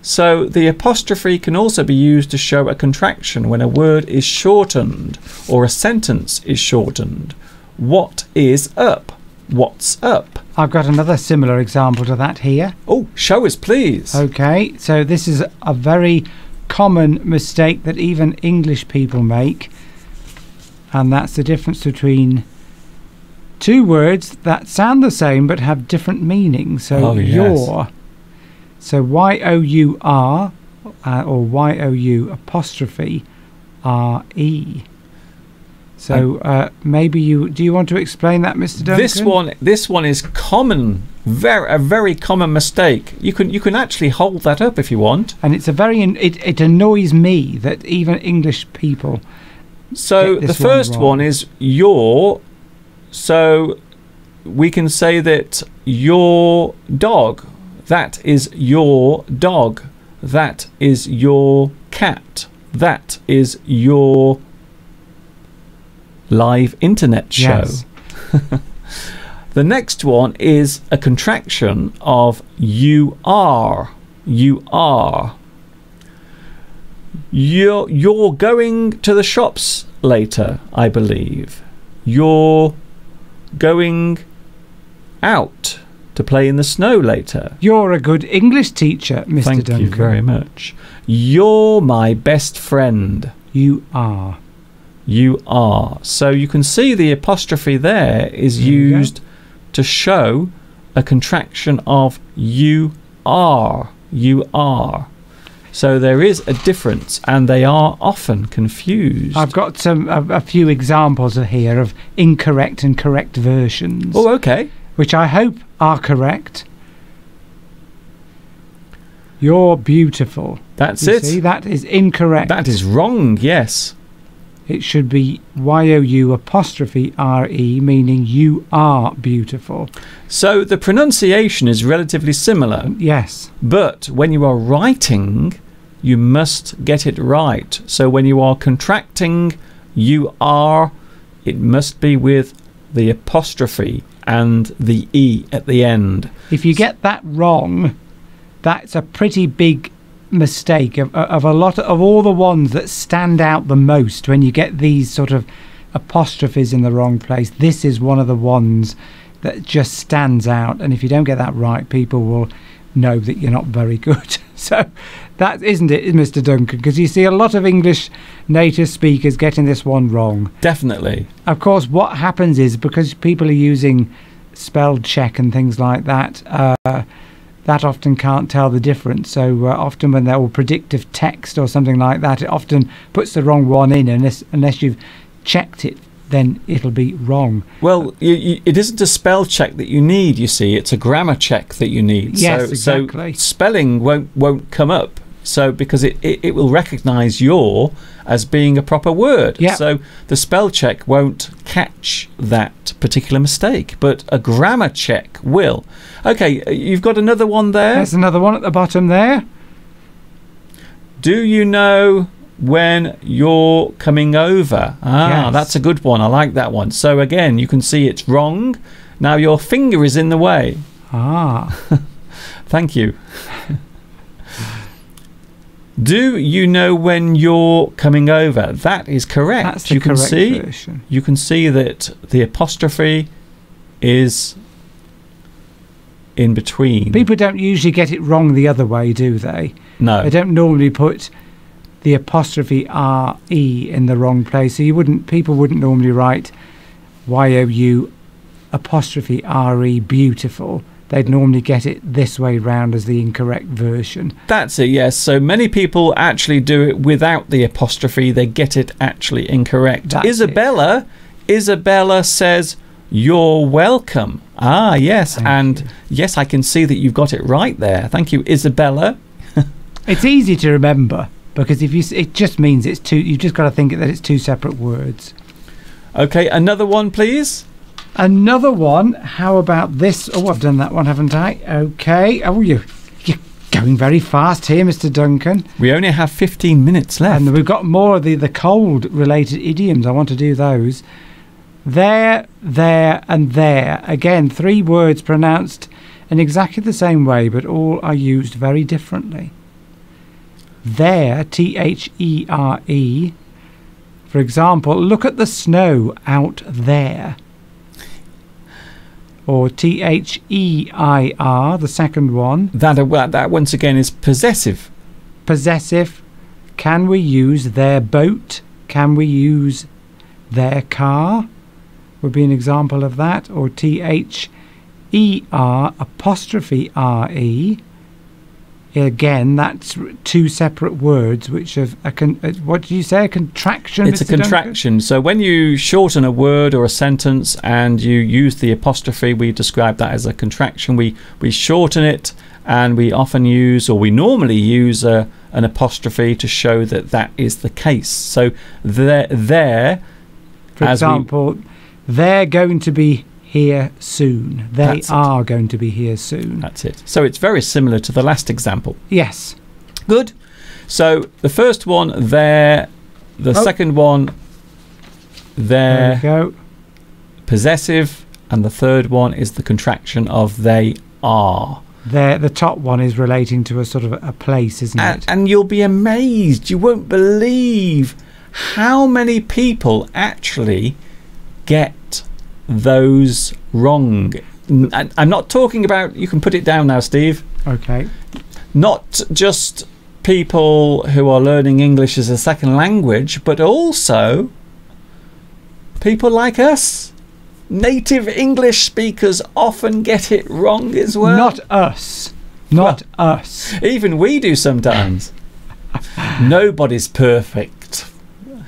So the apostrophe can also be used to show a contraction when a word is shortened or a sentence is shortened. What is up? What's up? I've got another similar example to that here. Oh, show us, please. Okay, so this is a very common mistake that even English people make, and that's the difference between two words that sound the same but have different meanings. So your, so Y-O-U-R or Y-O-U apostrophe R-E. So maybe do you want to explain that, Mr. Duncan? This one is common, a very common mistake. You can actually hold that up if you want. And it's it annoys me that even English people. So the first one is your. So we can say that your dog. That is your dog. That is your cat. That is your live internet show. Yes. The next one is a contraction of you are. You are. You're going to the shops later, I believe. You're going out to play in the snow later. You're a good English teacher, Mr. Thank Duncan. you very much. You're my best friend. You are. You are. So you can see the apostrophe there is used to show a contraction of you are. You are. So there is a difference, and they are often confused. I've got a few examples here of incorrect and correct versions. Oh, okay. Which I hope are correct. You're beautiful. That's you it. See, that is incorrect. That is wrong, yes. It should be Y-O-U apostrophe R-E, meaning you are beautiful. So the pronunciation is relatively similar. Yes. But when you are writing, you must get it right. So when you are contracting you are, it must be with the apostrophe and the E at the end. If you get that wrong, that's a pretty big mistake of a lot of all the ones that stand out the most when you get these sort of apostrophes in the wrong place. This is one of the ones that just stands out, and if you don't get that right, people will know that you're not very good. So that isn't it, Mr. Duncan, because you see a lot of English native speakers getting this one wrong. Definitely. Of course, what happens is because people are using spell check and things like that, that often can't tell the difference. So often when they're all predictive text or something like that, it often puts the wrong one in, unless you've checked it, then it'll be wrong. Well, it isn't a spell check that you need, you see. It's a grammar check that you need. Yes, exactly. So spelling won't come up. So because it will recognise your as being a proper word. Yep. So the spell check won't catch that particular mistake, but a grammar check will. Okay, you've got another one there. There's another one at the bottom there. Do you know when you're coming over? Yes. That's a good one. I like that one. So again, you can see it's wrong. Now your finger is in the way. Thank you. Do you know when you're coming over? That is correct. That's the correct version. You can see that the apostrophe is in between. People don't usually get it wrong the other way, do they? No. They don't normally put the apostrophe R-E in the wrong place. So people wouldn't normally write Y-O-U apostrophe re beautiful, they'd normally get it this way round as the incorrect version. That's it, yes. So many people actually do it without the apostrophe. They get it actually incorrect. That's Isabella says, "You're welcome." Ah, yes. Thank you. Yes, I can see that you've got it right there. Thank you, Isabella. It's easy to remember because it just means it's two. You've just got to think that it's two separate words. Okay, another one, please. Another one. How about this? Oh, I've done that one, haven't I? Okay. Oh, you're going very fast here, Mr. Duncan. We only have 15 minutes left. And we've got more of the cold-related idioms. I want to do those. There, and there. Again, 3 words pronounced in exactly the same way, but all are used very differently. There, T-H-E-R-E. For example, look at the snow out there. Or T-H-E-I-R, the second one. That once again is possessive. Possessive. Can we use their boat? Can we use their car? Would be an example of that. Or T-H-E-R apostrophe R-E. Again, that's 2 separate words which have what did you say? A contraction? It's Mr. a contraction. Duncan? So when you shorten a word or a sentence and you use the apostrophe, we describe that as a contraction. We shorten it, and we often use, or we normally use, an apostrophe to show that is the case. So there, for example, they're going to be here soon. They are going to be here soon. That's it. So it's very similar to the last example. Yes. Good. So the first one there, the second one there. There we go. Possessive, and the third one is the contraction of they are. There, the top one is relating to a sort of a place, isn't it? And you'll be amazed. You won't believe how many people actually get those wrong. I'm not talking about, you can put it down now, Steve. Okay. Not just people who are learning English as a second language, but also people like us. Native English speakers often get it wrong as well. Not us. Not us. Even we do sometimes. Nobody's perfect.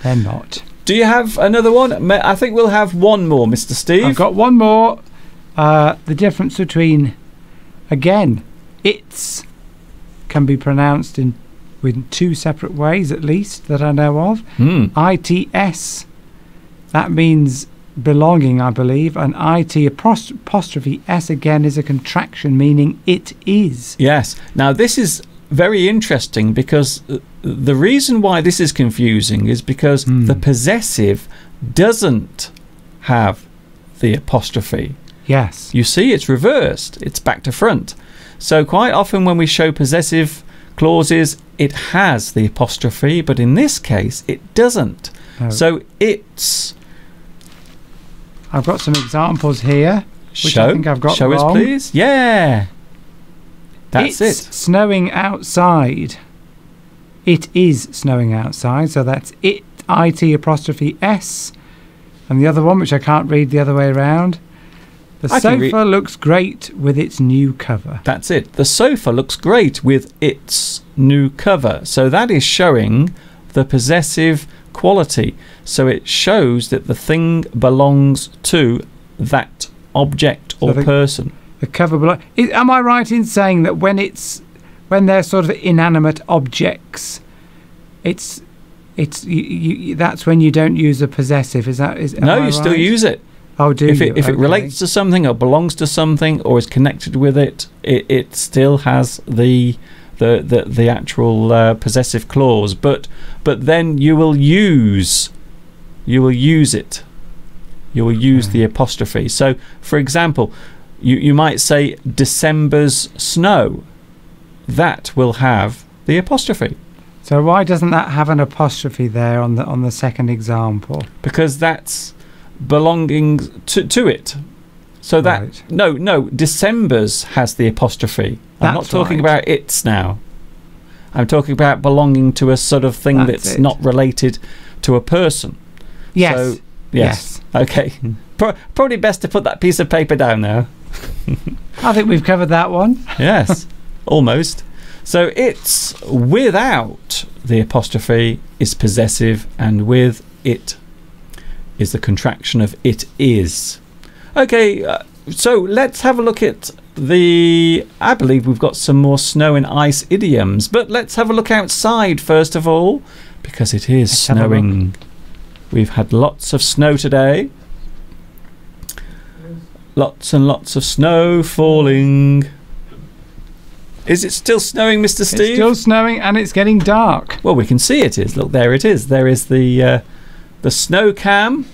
They're not. Do you have another one? I think we'll have one more, Mr. Steve. I've got one more. The difference between, again, it's can be pronounced in 2 separate ways at least that I know of. ITS, that means belonging, I believe, and IT apostrophe S again is a contraction meaning it is. Yes. Now this is very interesting because the reason why this is confusing is because the possessive doesn't have the apostrophe. Yes. You see, it's reversed. It's back to front. So quite often when we show possessive clauses, it has the apostrophe, but in this case, it doesn't. Oh. So it's... I've got some examples here, which I think I've got show wrong. us, please. Yeah. That's it's it. snowing outside. It is snowing outside, so that's it, IT apostrophe S. And the other one, which I can't read the other way around. The sofa looks great with its new cover. That's it. The sofa looks great with its new cover. So that is showing the possessive quality. So it shows that the thing belongs to that object or person. The cover am I right in saying that when they're sort of inanimate objects, that's when you don't use a possessive? No, you still use it. Oh, do you? If it relates to something or belongs to something or is connected with it, it still has the actual possessive clause. But then you will use it. You will use the apostrophe. So, for example, you might say December's snow. That will have the apostrophe. So why doesn't that have an apostrophe there on the second example? Because that's belonging to it. So that no, December's has the apostrophe. I'm not talking about its now. I'm talking about belonging to a sort of thing that's not related to a person. Yes. So, yes. Okay. Probably best to put that piece of paper down now. I think we've covered that one. Yes, almost. So it's without the apostrophe is possessive, and with it is the contraction of it is. Okay, so let's have a look at I believe we've got some more snow and ice idioms, but let's have a look outside first of all, because it is snowing. We've had lots of snow today. Lots and lots of snow falling. Is it still snowing, Mr. Steve? It's still snowing and it's getting dark. Well, we can see it is. Look, there it is. There is the snow cam.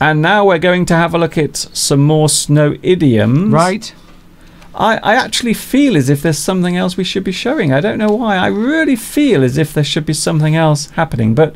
And now we're going to have a look at some more snow idioms. Right. I actually feel as if there's something else we should be showing. I don't know why. I really feel as if there should be something else happening, but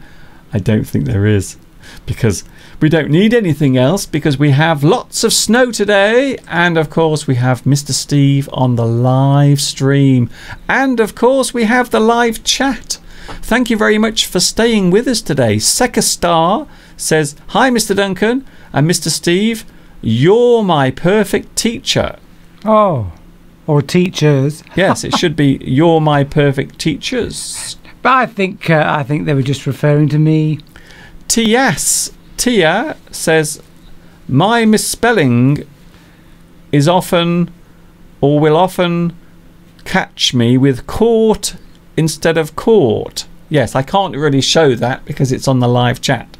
I don't think there is, because we don't need anything else, because we have lots of snow today, and of course we have Mr. Steve on the live stream, and of course we have the live chat. Thank you very much for staying with us today. Sekastar says, hi Mr. Duncan and Mr. Steve, you're my perfect teacher. Oh, or teachers. Yes, it should be you're my perfect teachers. But I think they were just referring to me. Tia says, my misspelling is often, or will often, catch me with court instead of court. Yes, I can't really show that because it's on the live chat.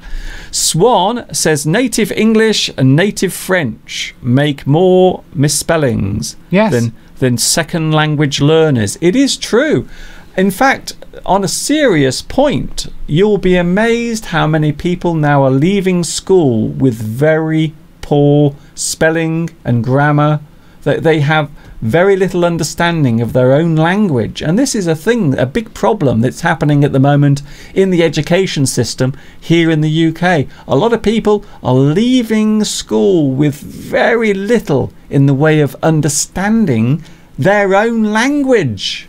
Swan says, native English and native French make more misspellings than second language learners. It is true. In fact, on a serious point, you'll be amazed how many people now are leaving school with very poor spelling and grammar. That they have very little understanding of their own language, and this is a big problem that's happening at the moment in the education system here in the UK. A lot of people are leaving school with very little in the way of understanding their own language.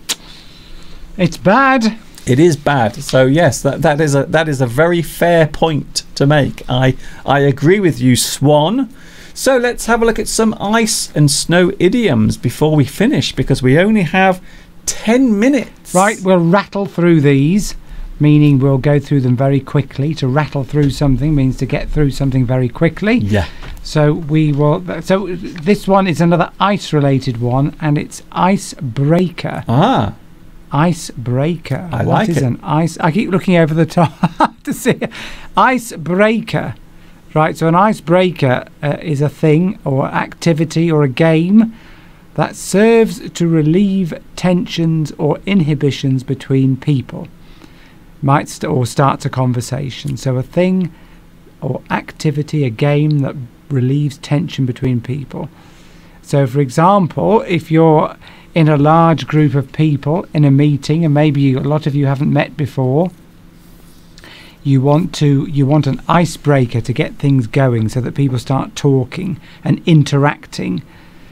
It's bad. It is bad. So yes, that is a very fair point to make. I agree with you, Swan. So let's have a look at some ice and snow idioms before we finish, because we only have 10 minutes. Right, we'll rattle through these, meaning we'll go through them very quickly. To rattle through something means to get through something very quickly. Yeah. So we will. So this one is another ice-related one, and it's icebreaker. Ah. Icebreaker. I like it. An ice? I keep looking over the top to see it. Icebreaker. Right, so an icebreaker is a thing or activity or a game that serves to relieve tensions or inhibitions between people. Might start a conversation. So a thing or activity, a game that relieves tension between people. So for example, if you're in a large group of people in a meeting, and maybe a lot of you haven't met before, you want an icebreaker to get things going so that people start talking and interacting.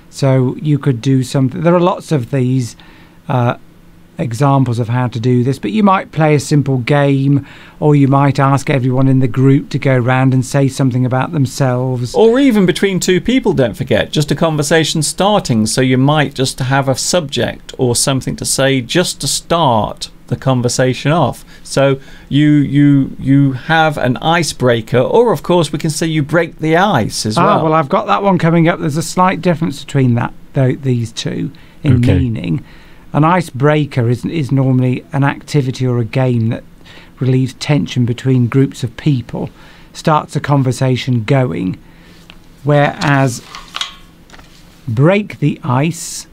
So you could do something. There are lots of these examples of how to do this, but you might play a simple game, or you might ask everyone in the group to go around and say something about themselves. Or even between two people, don't forget, just a conversation starting. So you might just have a subject or something to say just to start the conversation off. So you have an icebreaker, or of course we can say you break the ice as well. Well, I've got that one coming up. There's a slight difference between these two in meaning. An icebreaker is normally an activity or a game that relieves tension between groups of people, starts a conversation going, whereas break the ice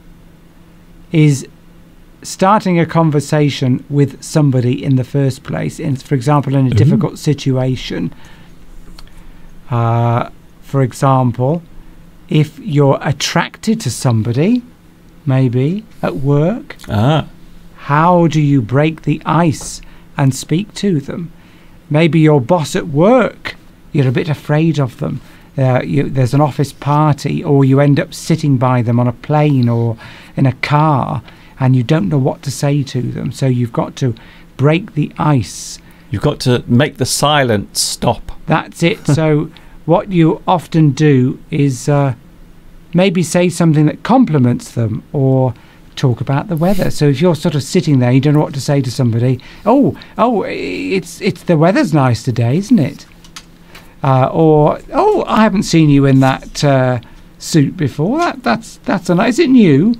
is starting a conversation with somebody in the first place, for example, in a difficult situation. For example, if you're attracted to somebody, maybe at work, how do you break the ice and speak to them? Maybe your boss at work, you're a bit afraid of them. There's an office party, or you end up sitting by them on a plane or in a car, and you don't know what to say to them. So you've got to break the ice. You've got to make the silence stop. That's it. So what you often do is maybe say something that compliments them or talk about the weather. So if you're sort of sitting there, you don't know what to say to somebody. Oh, it's the weather's nice today, isn't it? Or oh, I haven't seen you in that suit before. That's a nice. Is it new?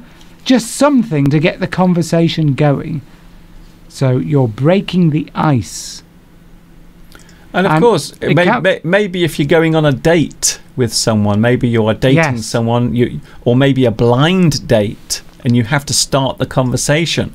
Just something to get the conversation going. So you're breaking the ice. And of course, maybe if you're going on a date with someone, maybe you're dating someone, or maybe a blind date, and you have to start the conversation,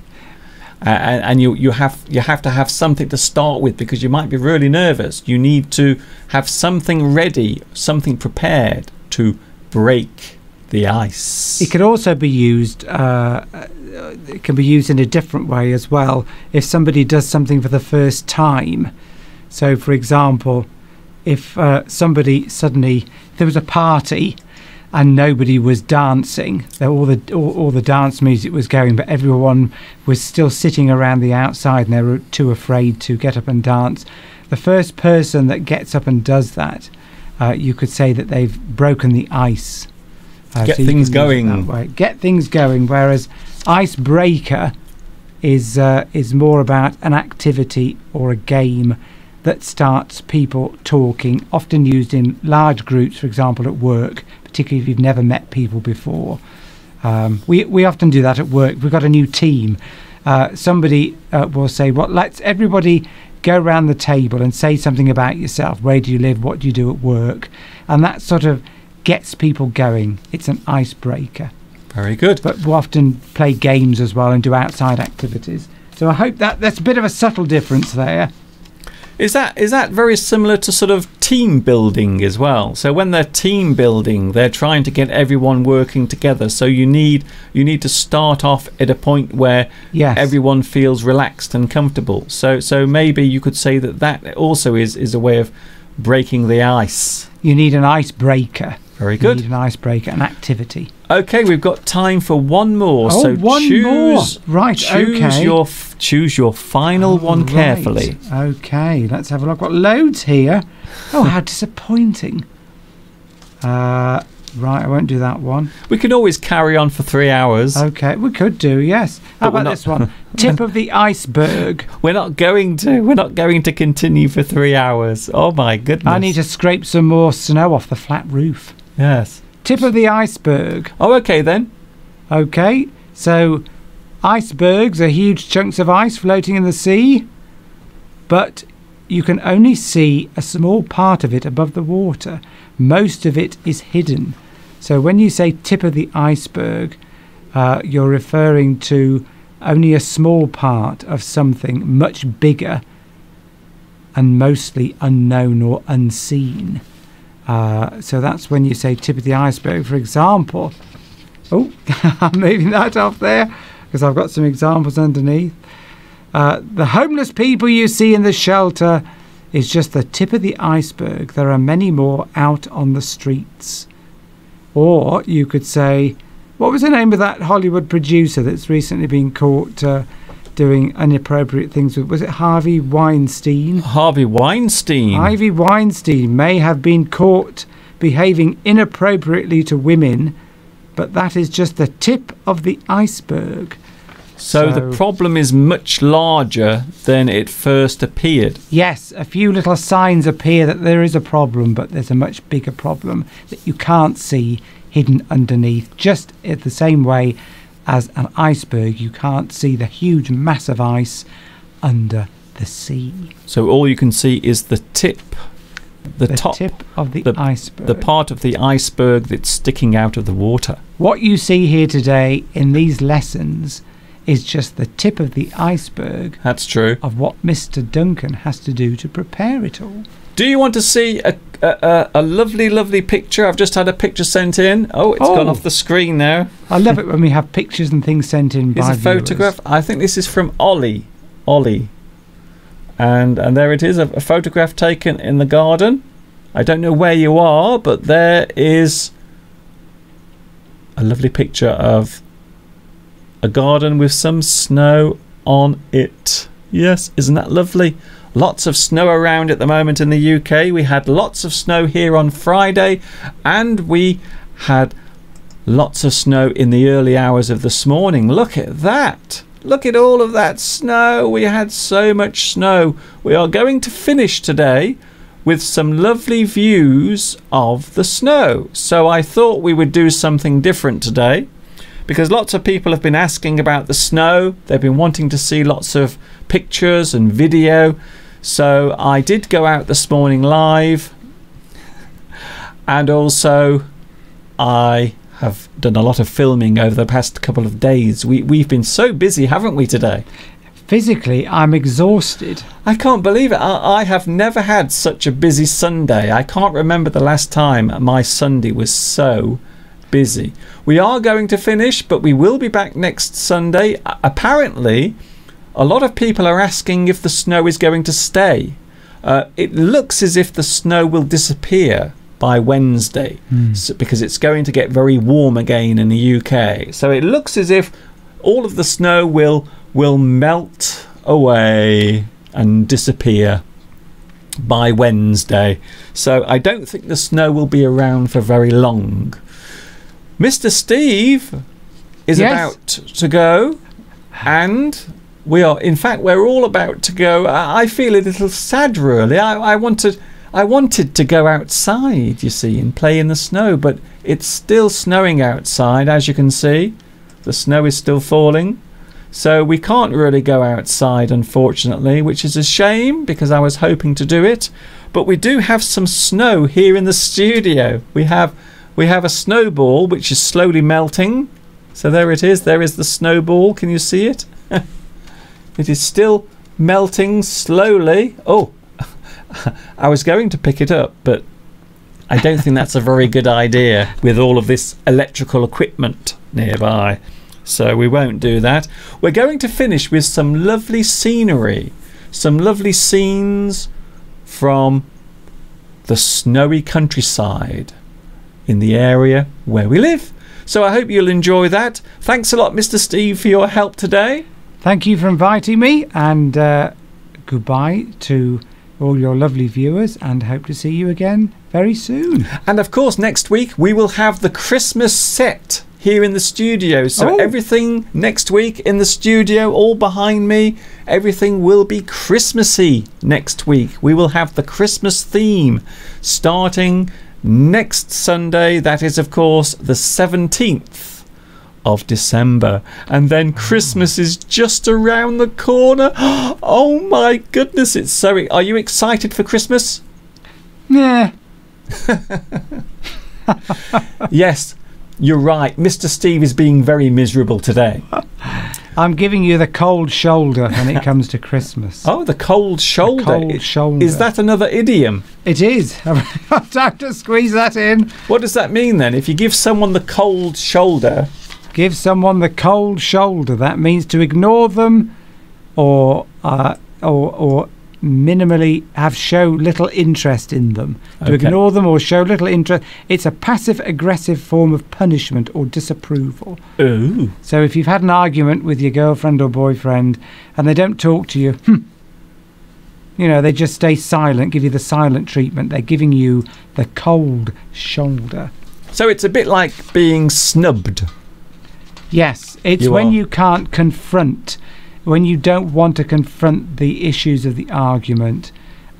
and you have to have something to start with because you might be really nervous. You need to have something ready, something prepared to break the ice. It could also be used. It can be used in a different way as well. If somebody does something for the first time. So, for example, if somebody suddenly, there was a party and nobody was dancing, all the dance music was going, but everyone was still sitting around the outside and they were too afraid to get up and dance. The first person that gets up and does that, you could say that they've broken the ice. Get things going. Get things going. Whereas icebreaker is more about an activity or a game that starts people talking, often used in large groups, for example, at work, particularly if you've never met people before. We often do that at work. We've got a new team. Somebody will say, well, let's everybody go around the table and say something about yourself. Where do you live? What do you do at work? And that sort of gets people going. It's an icebreaker. Very good. But we often play games as well and do outside activities. So I hope that's a bit of a subtle difference there. Is that very similar to sort of team building as well? So when they're team building, they're trying to get everyone working together. So you need to start off at a point where everyone feels relaxed and comfortable. So maybe you could say that also is a way of breaking the ice. You need an icebreaker. Very good. You need an icebreaker, an activity. Okay, we've got time for one more. Oh, so one more. Right, okay. Choose your final one carefully. Okay, let's have a look. I've got loads here. Oh, how disappointing. Right, I won't do that one. We can always carry on for 3 hours. Okay, we could do, yes. How about this one? Tip of the iceberg. We're not going to continue for 3 hours. Oh my goodness. I need to scrape some more snow off the flat roof. Yes. Tip of the iceberg. Oh, okay then. Okay, so icebergs are huge chunks of ice floating in the sea, but you can only see a small part of it above the water. Most of it is hidden. So when you say tip of the iceberg, you're referring to only a small part of something much bigger and mostly unknown or unseen. So that's when you say tip of the iceberg. For example, I'm moving that off there because I've got some examples underneath. The homeless people you see in the shelter is just the tip of the iceberg. There are many more out on the streets. Or you could say, what was the name of that Hollywood producer that's recently been caught doing inappropriate things with, was it Harvey Weinstein? Harvey Weinstein. Harvey Weinstein may have been caught behaving inappropriately to women, but that is just the tip of the iceberg. So the problem is much larger than it first appeared. Yes, a few little signs appear that there is a problem, but there's a much bigger problem that you can't see hidden underneath. Just in the same way as an iceberg, you can't see the huge mass of ice under the sea. So all you can see is the tip, the top, tip of the iceberg. The part of the iceberg that's sticking out of the water. What you see here today in these lessons is just the tip of the iceberg. That's true. Of what Mr. Duncan has to do to prepare it all. Do you want to see a lovely, lovely picture? I've just had a picture sent in. Oh, it's gone off the screen now. I love it when we have pictures and things sent in by Here's a photograph. I think this is from Ollie. And there it is, a photograph taken in the garden. I don't know where you are, but there is a lovely picture of a garden with some snow on it. Yes, isn't that lovely? Lots of snow around at the moment in the UK. We had lots of snow here on Friday, and we had lots of snow in the early hours of this morning. Look at that. Look at all of that snow. We had so much snow. We are going to finish today with some lovely views of the snow. So I thought we would do something different today, because lots of people have been asking about the snow. They've been wanting to see lots of pictures and video. So I did go out this morning live, and also I have done a lot of filming over the past couple of days. We've been so busy, haven't we, today? Physically, I'm exhausted. I can't believe it. I have never had such a busy Sunday. I can't remember the last time my Sunday was so busy. We are going to finish, but we will be back next Sunday. Apparently, a lot of people are asking if the snow is going to stay. It looks as if the snow will disappear by Wednesday, because it's going to get very warm again in the UK. So it looks as if all of the snow will melt away and disappear by Wednesday. So I don't think the snow will be around for very long. Mr. Steve is about to go, and we're all about to go. I feel a little sad, really. I wanted to go outside, you see, and play in the snow, but it's still snowing outside, as you can see. The snow is still falling. So we can't really go outside, unfortunately, which is a shame, because I was hoping to do it. But we do have some snow here in the studio. We have a snowball which is slowly melting. So there it is. There is the snowball. Can you see it? It is still melting slowly. Oh, I was going to pick it up, but I don't think that's a very good idea with all of this electrical equipment nearby. So we won't do that. We're going to finish with some lovely scenery, some lovely scenes from the snowy countryside in the area where we live. So I hope you'll enjoy that. Thanks a lot, Mr. Steve, for your help today. Thank you for inviting me, and goodbye to all your lovely viewers, and hope to see you again very soon. And of course, next week we will have the Christmas set here in the studio. So everything next week in the studio, all behind me, everything will be Christmassy next week. We will have the Christmas theme starting next Sunday. That is, of course, the 17th of December, and then Christmas is just around the corner. Oh my goodness, it's so... Are you excited for Christmas? Yeah. Yes, you're right. Mr. Steve is being very miserable today. I'm giving you the cold shoulder when it comes to Christmas. Oh, the cold shoulder. The cold shoulder. Is that another idiom? It is. I've time to squeeze that in. What does that mean then? If you give someone the cold shoulder... Give someone the cold shoulder. That means to ignore them, or minimally show little interest in them. To ignore them or show little interest. It's a passive-aggressive form of punishment or disapproval. Ooh. So if you've had an argument with your girlfriend or boyfriend and they don't talk to you, you know, they just stay silent, give you the silent treatment. They're giving you the cold shoulder. So it's a bit like being snubbed. Yes, it's when you can't confront, when you don't want to confront the issues of the argument.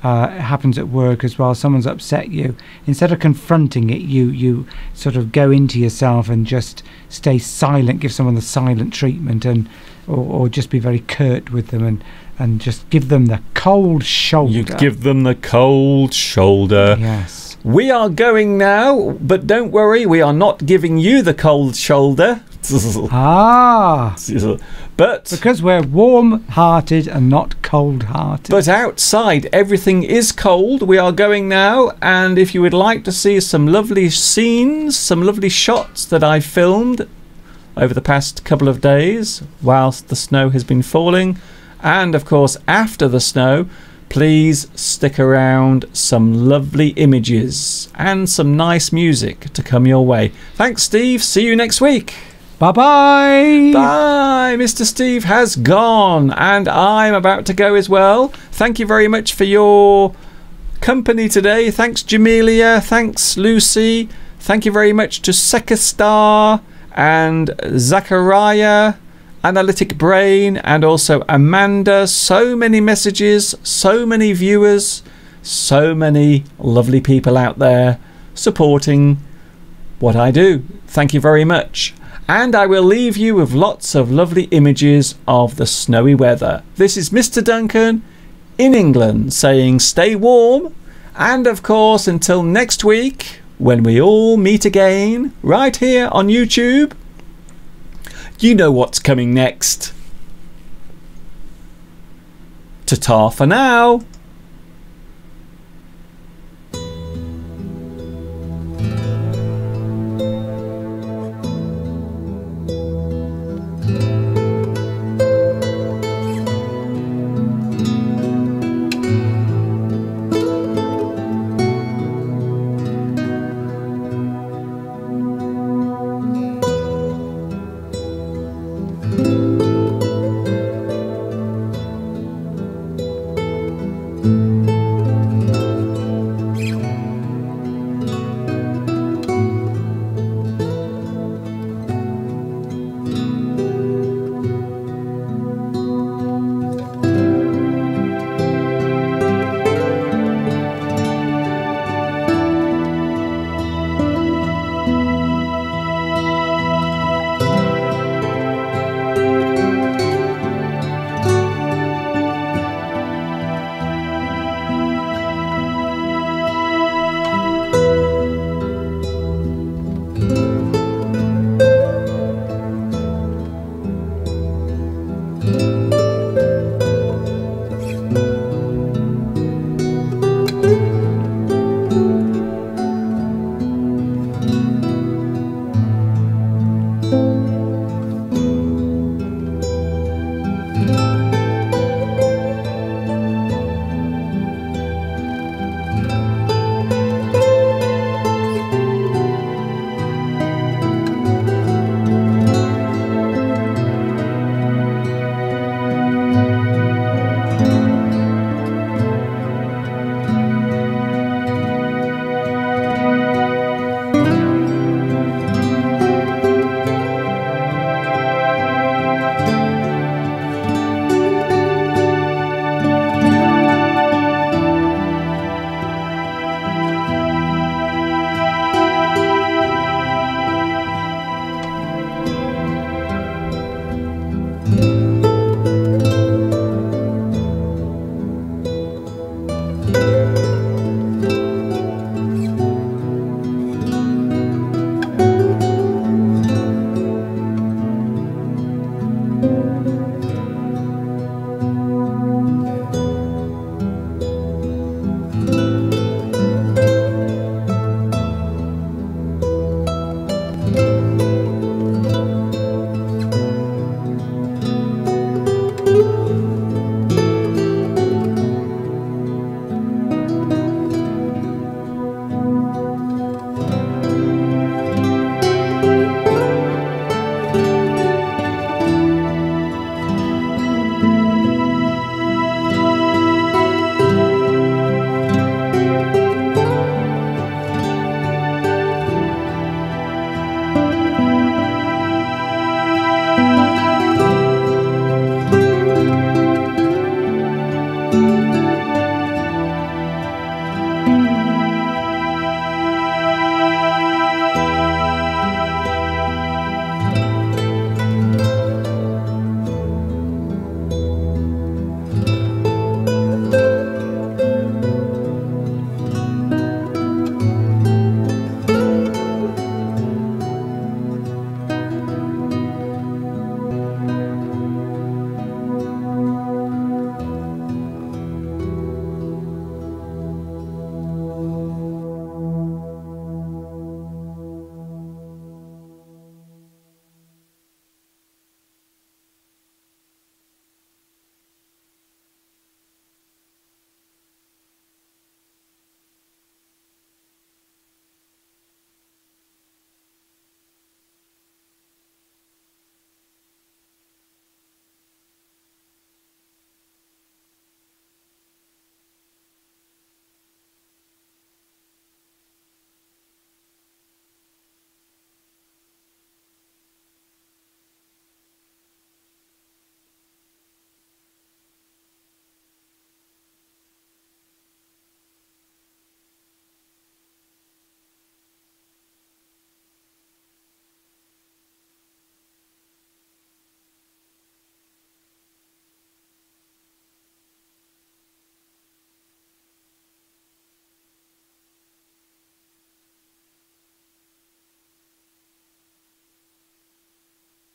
It happens at work as well. Someone's upset you. Instead of confronting it, you sort of go into yourself and just stay silent, give someone the silent treatment, and or just be very curt with them and just give them the cold shoulder. You give them the cold shoulder. Yes. We are going now, but don't worry, we are not giving you the cold shoulder. But because we're warm-hearted and not cold-hearted. But outside everything is cold. We are going now, and if you would like to see some lovely scenes, some lovely shots that I filmed over the past couple of days whilst the snow has been falling, and of course after the snow, please stick around. Some lovely images and some nice music to come your way. Thanks, Steve. See you next week. Bye-bye. Bye. Mr. Steve has gone, and I'm about to go as well. Thank you very much for your company today. Thanks, Jamelia. Thanks, Lucy. Thank you very much to Sekastar and Zachariah, Analytic Brain, and also Amanda. So many messages, so many viewers, so many lovely people out there supporting what I do. Thank you very much. And I will leave you with lots of lovely images of the snowy weather. This is Mr. Duncan in England saying stay warm. And of course, until next week, when we all meet again, right here on YouTube, you know what's coming next. Ta-ta for now.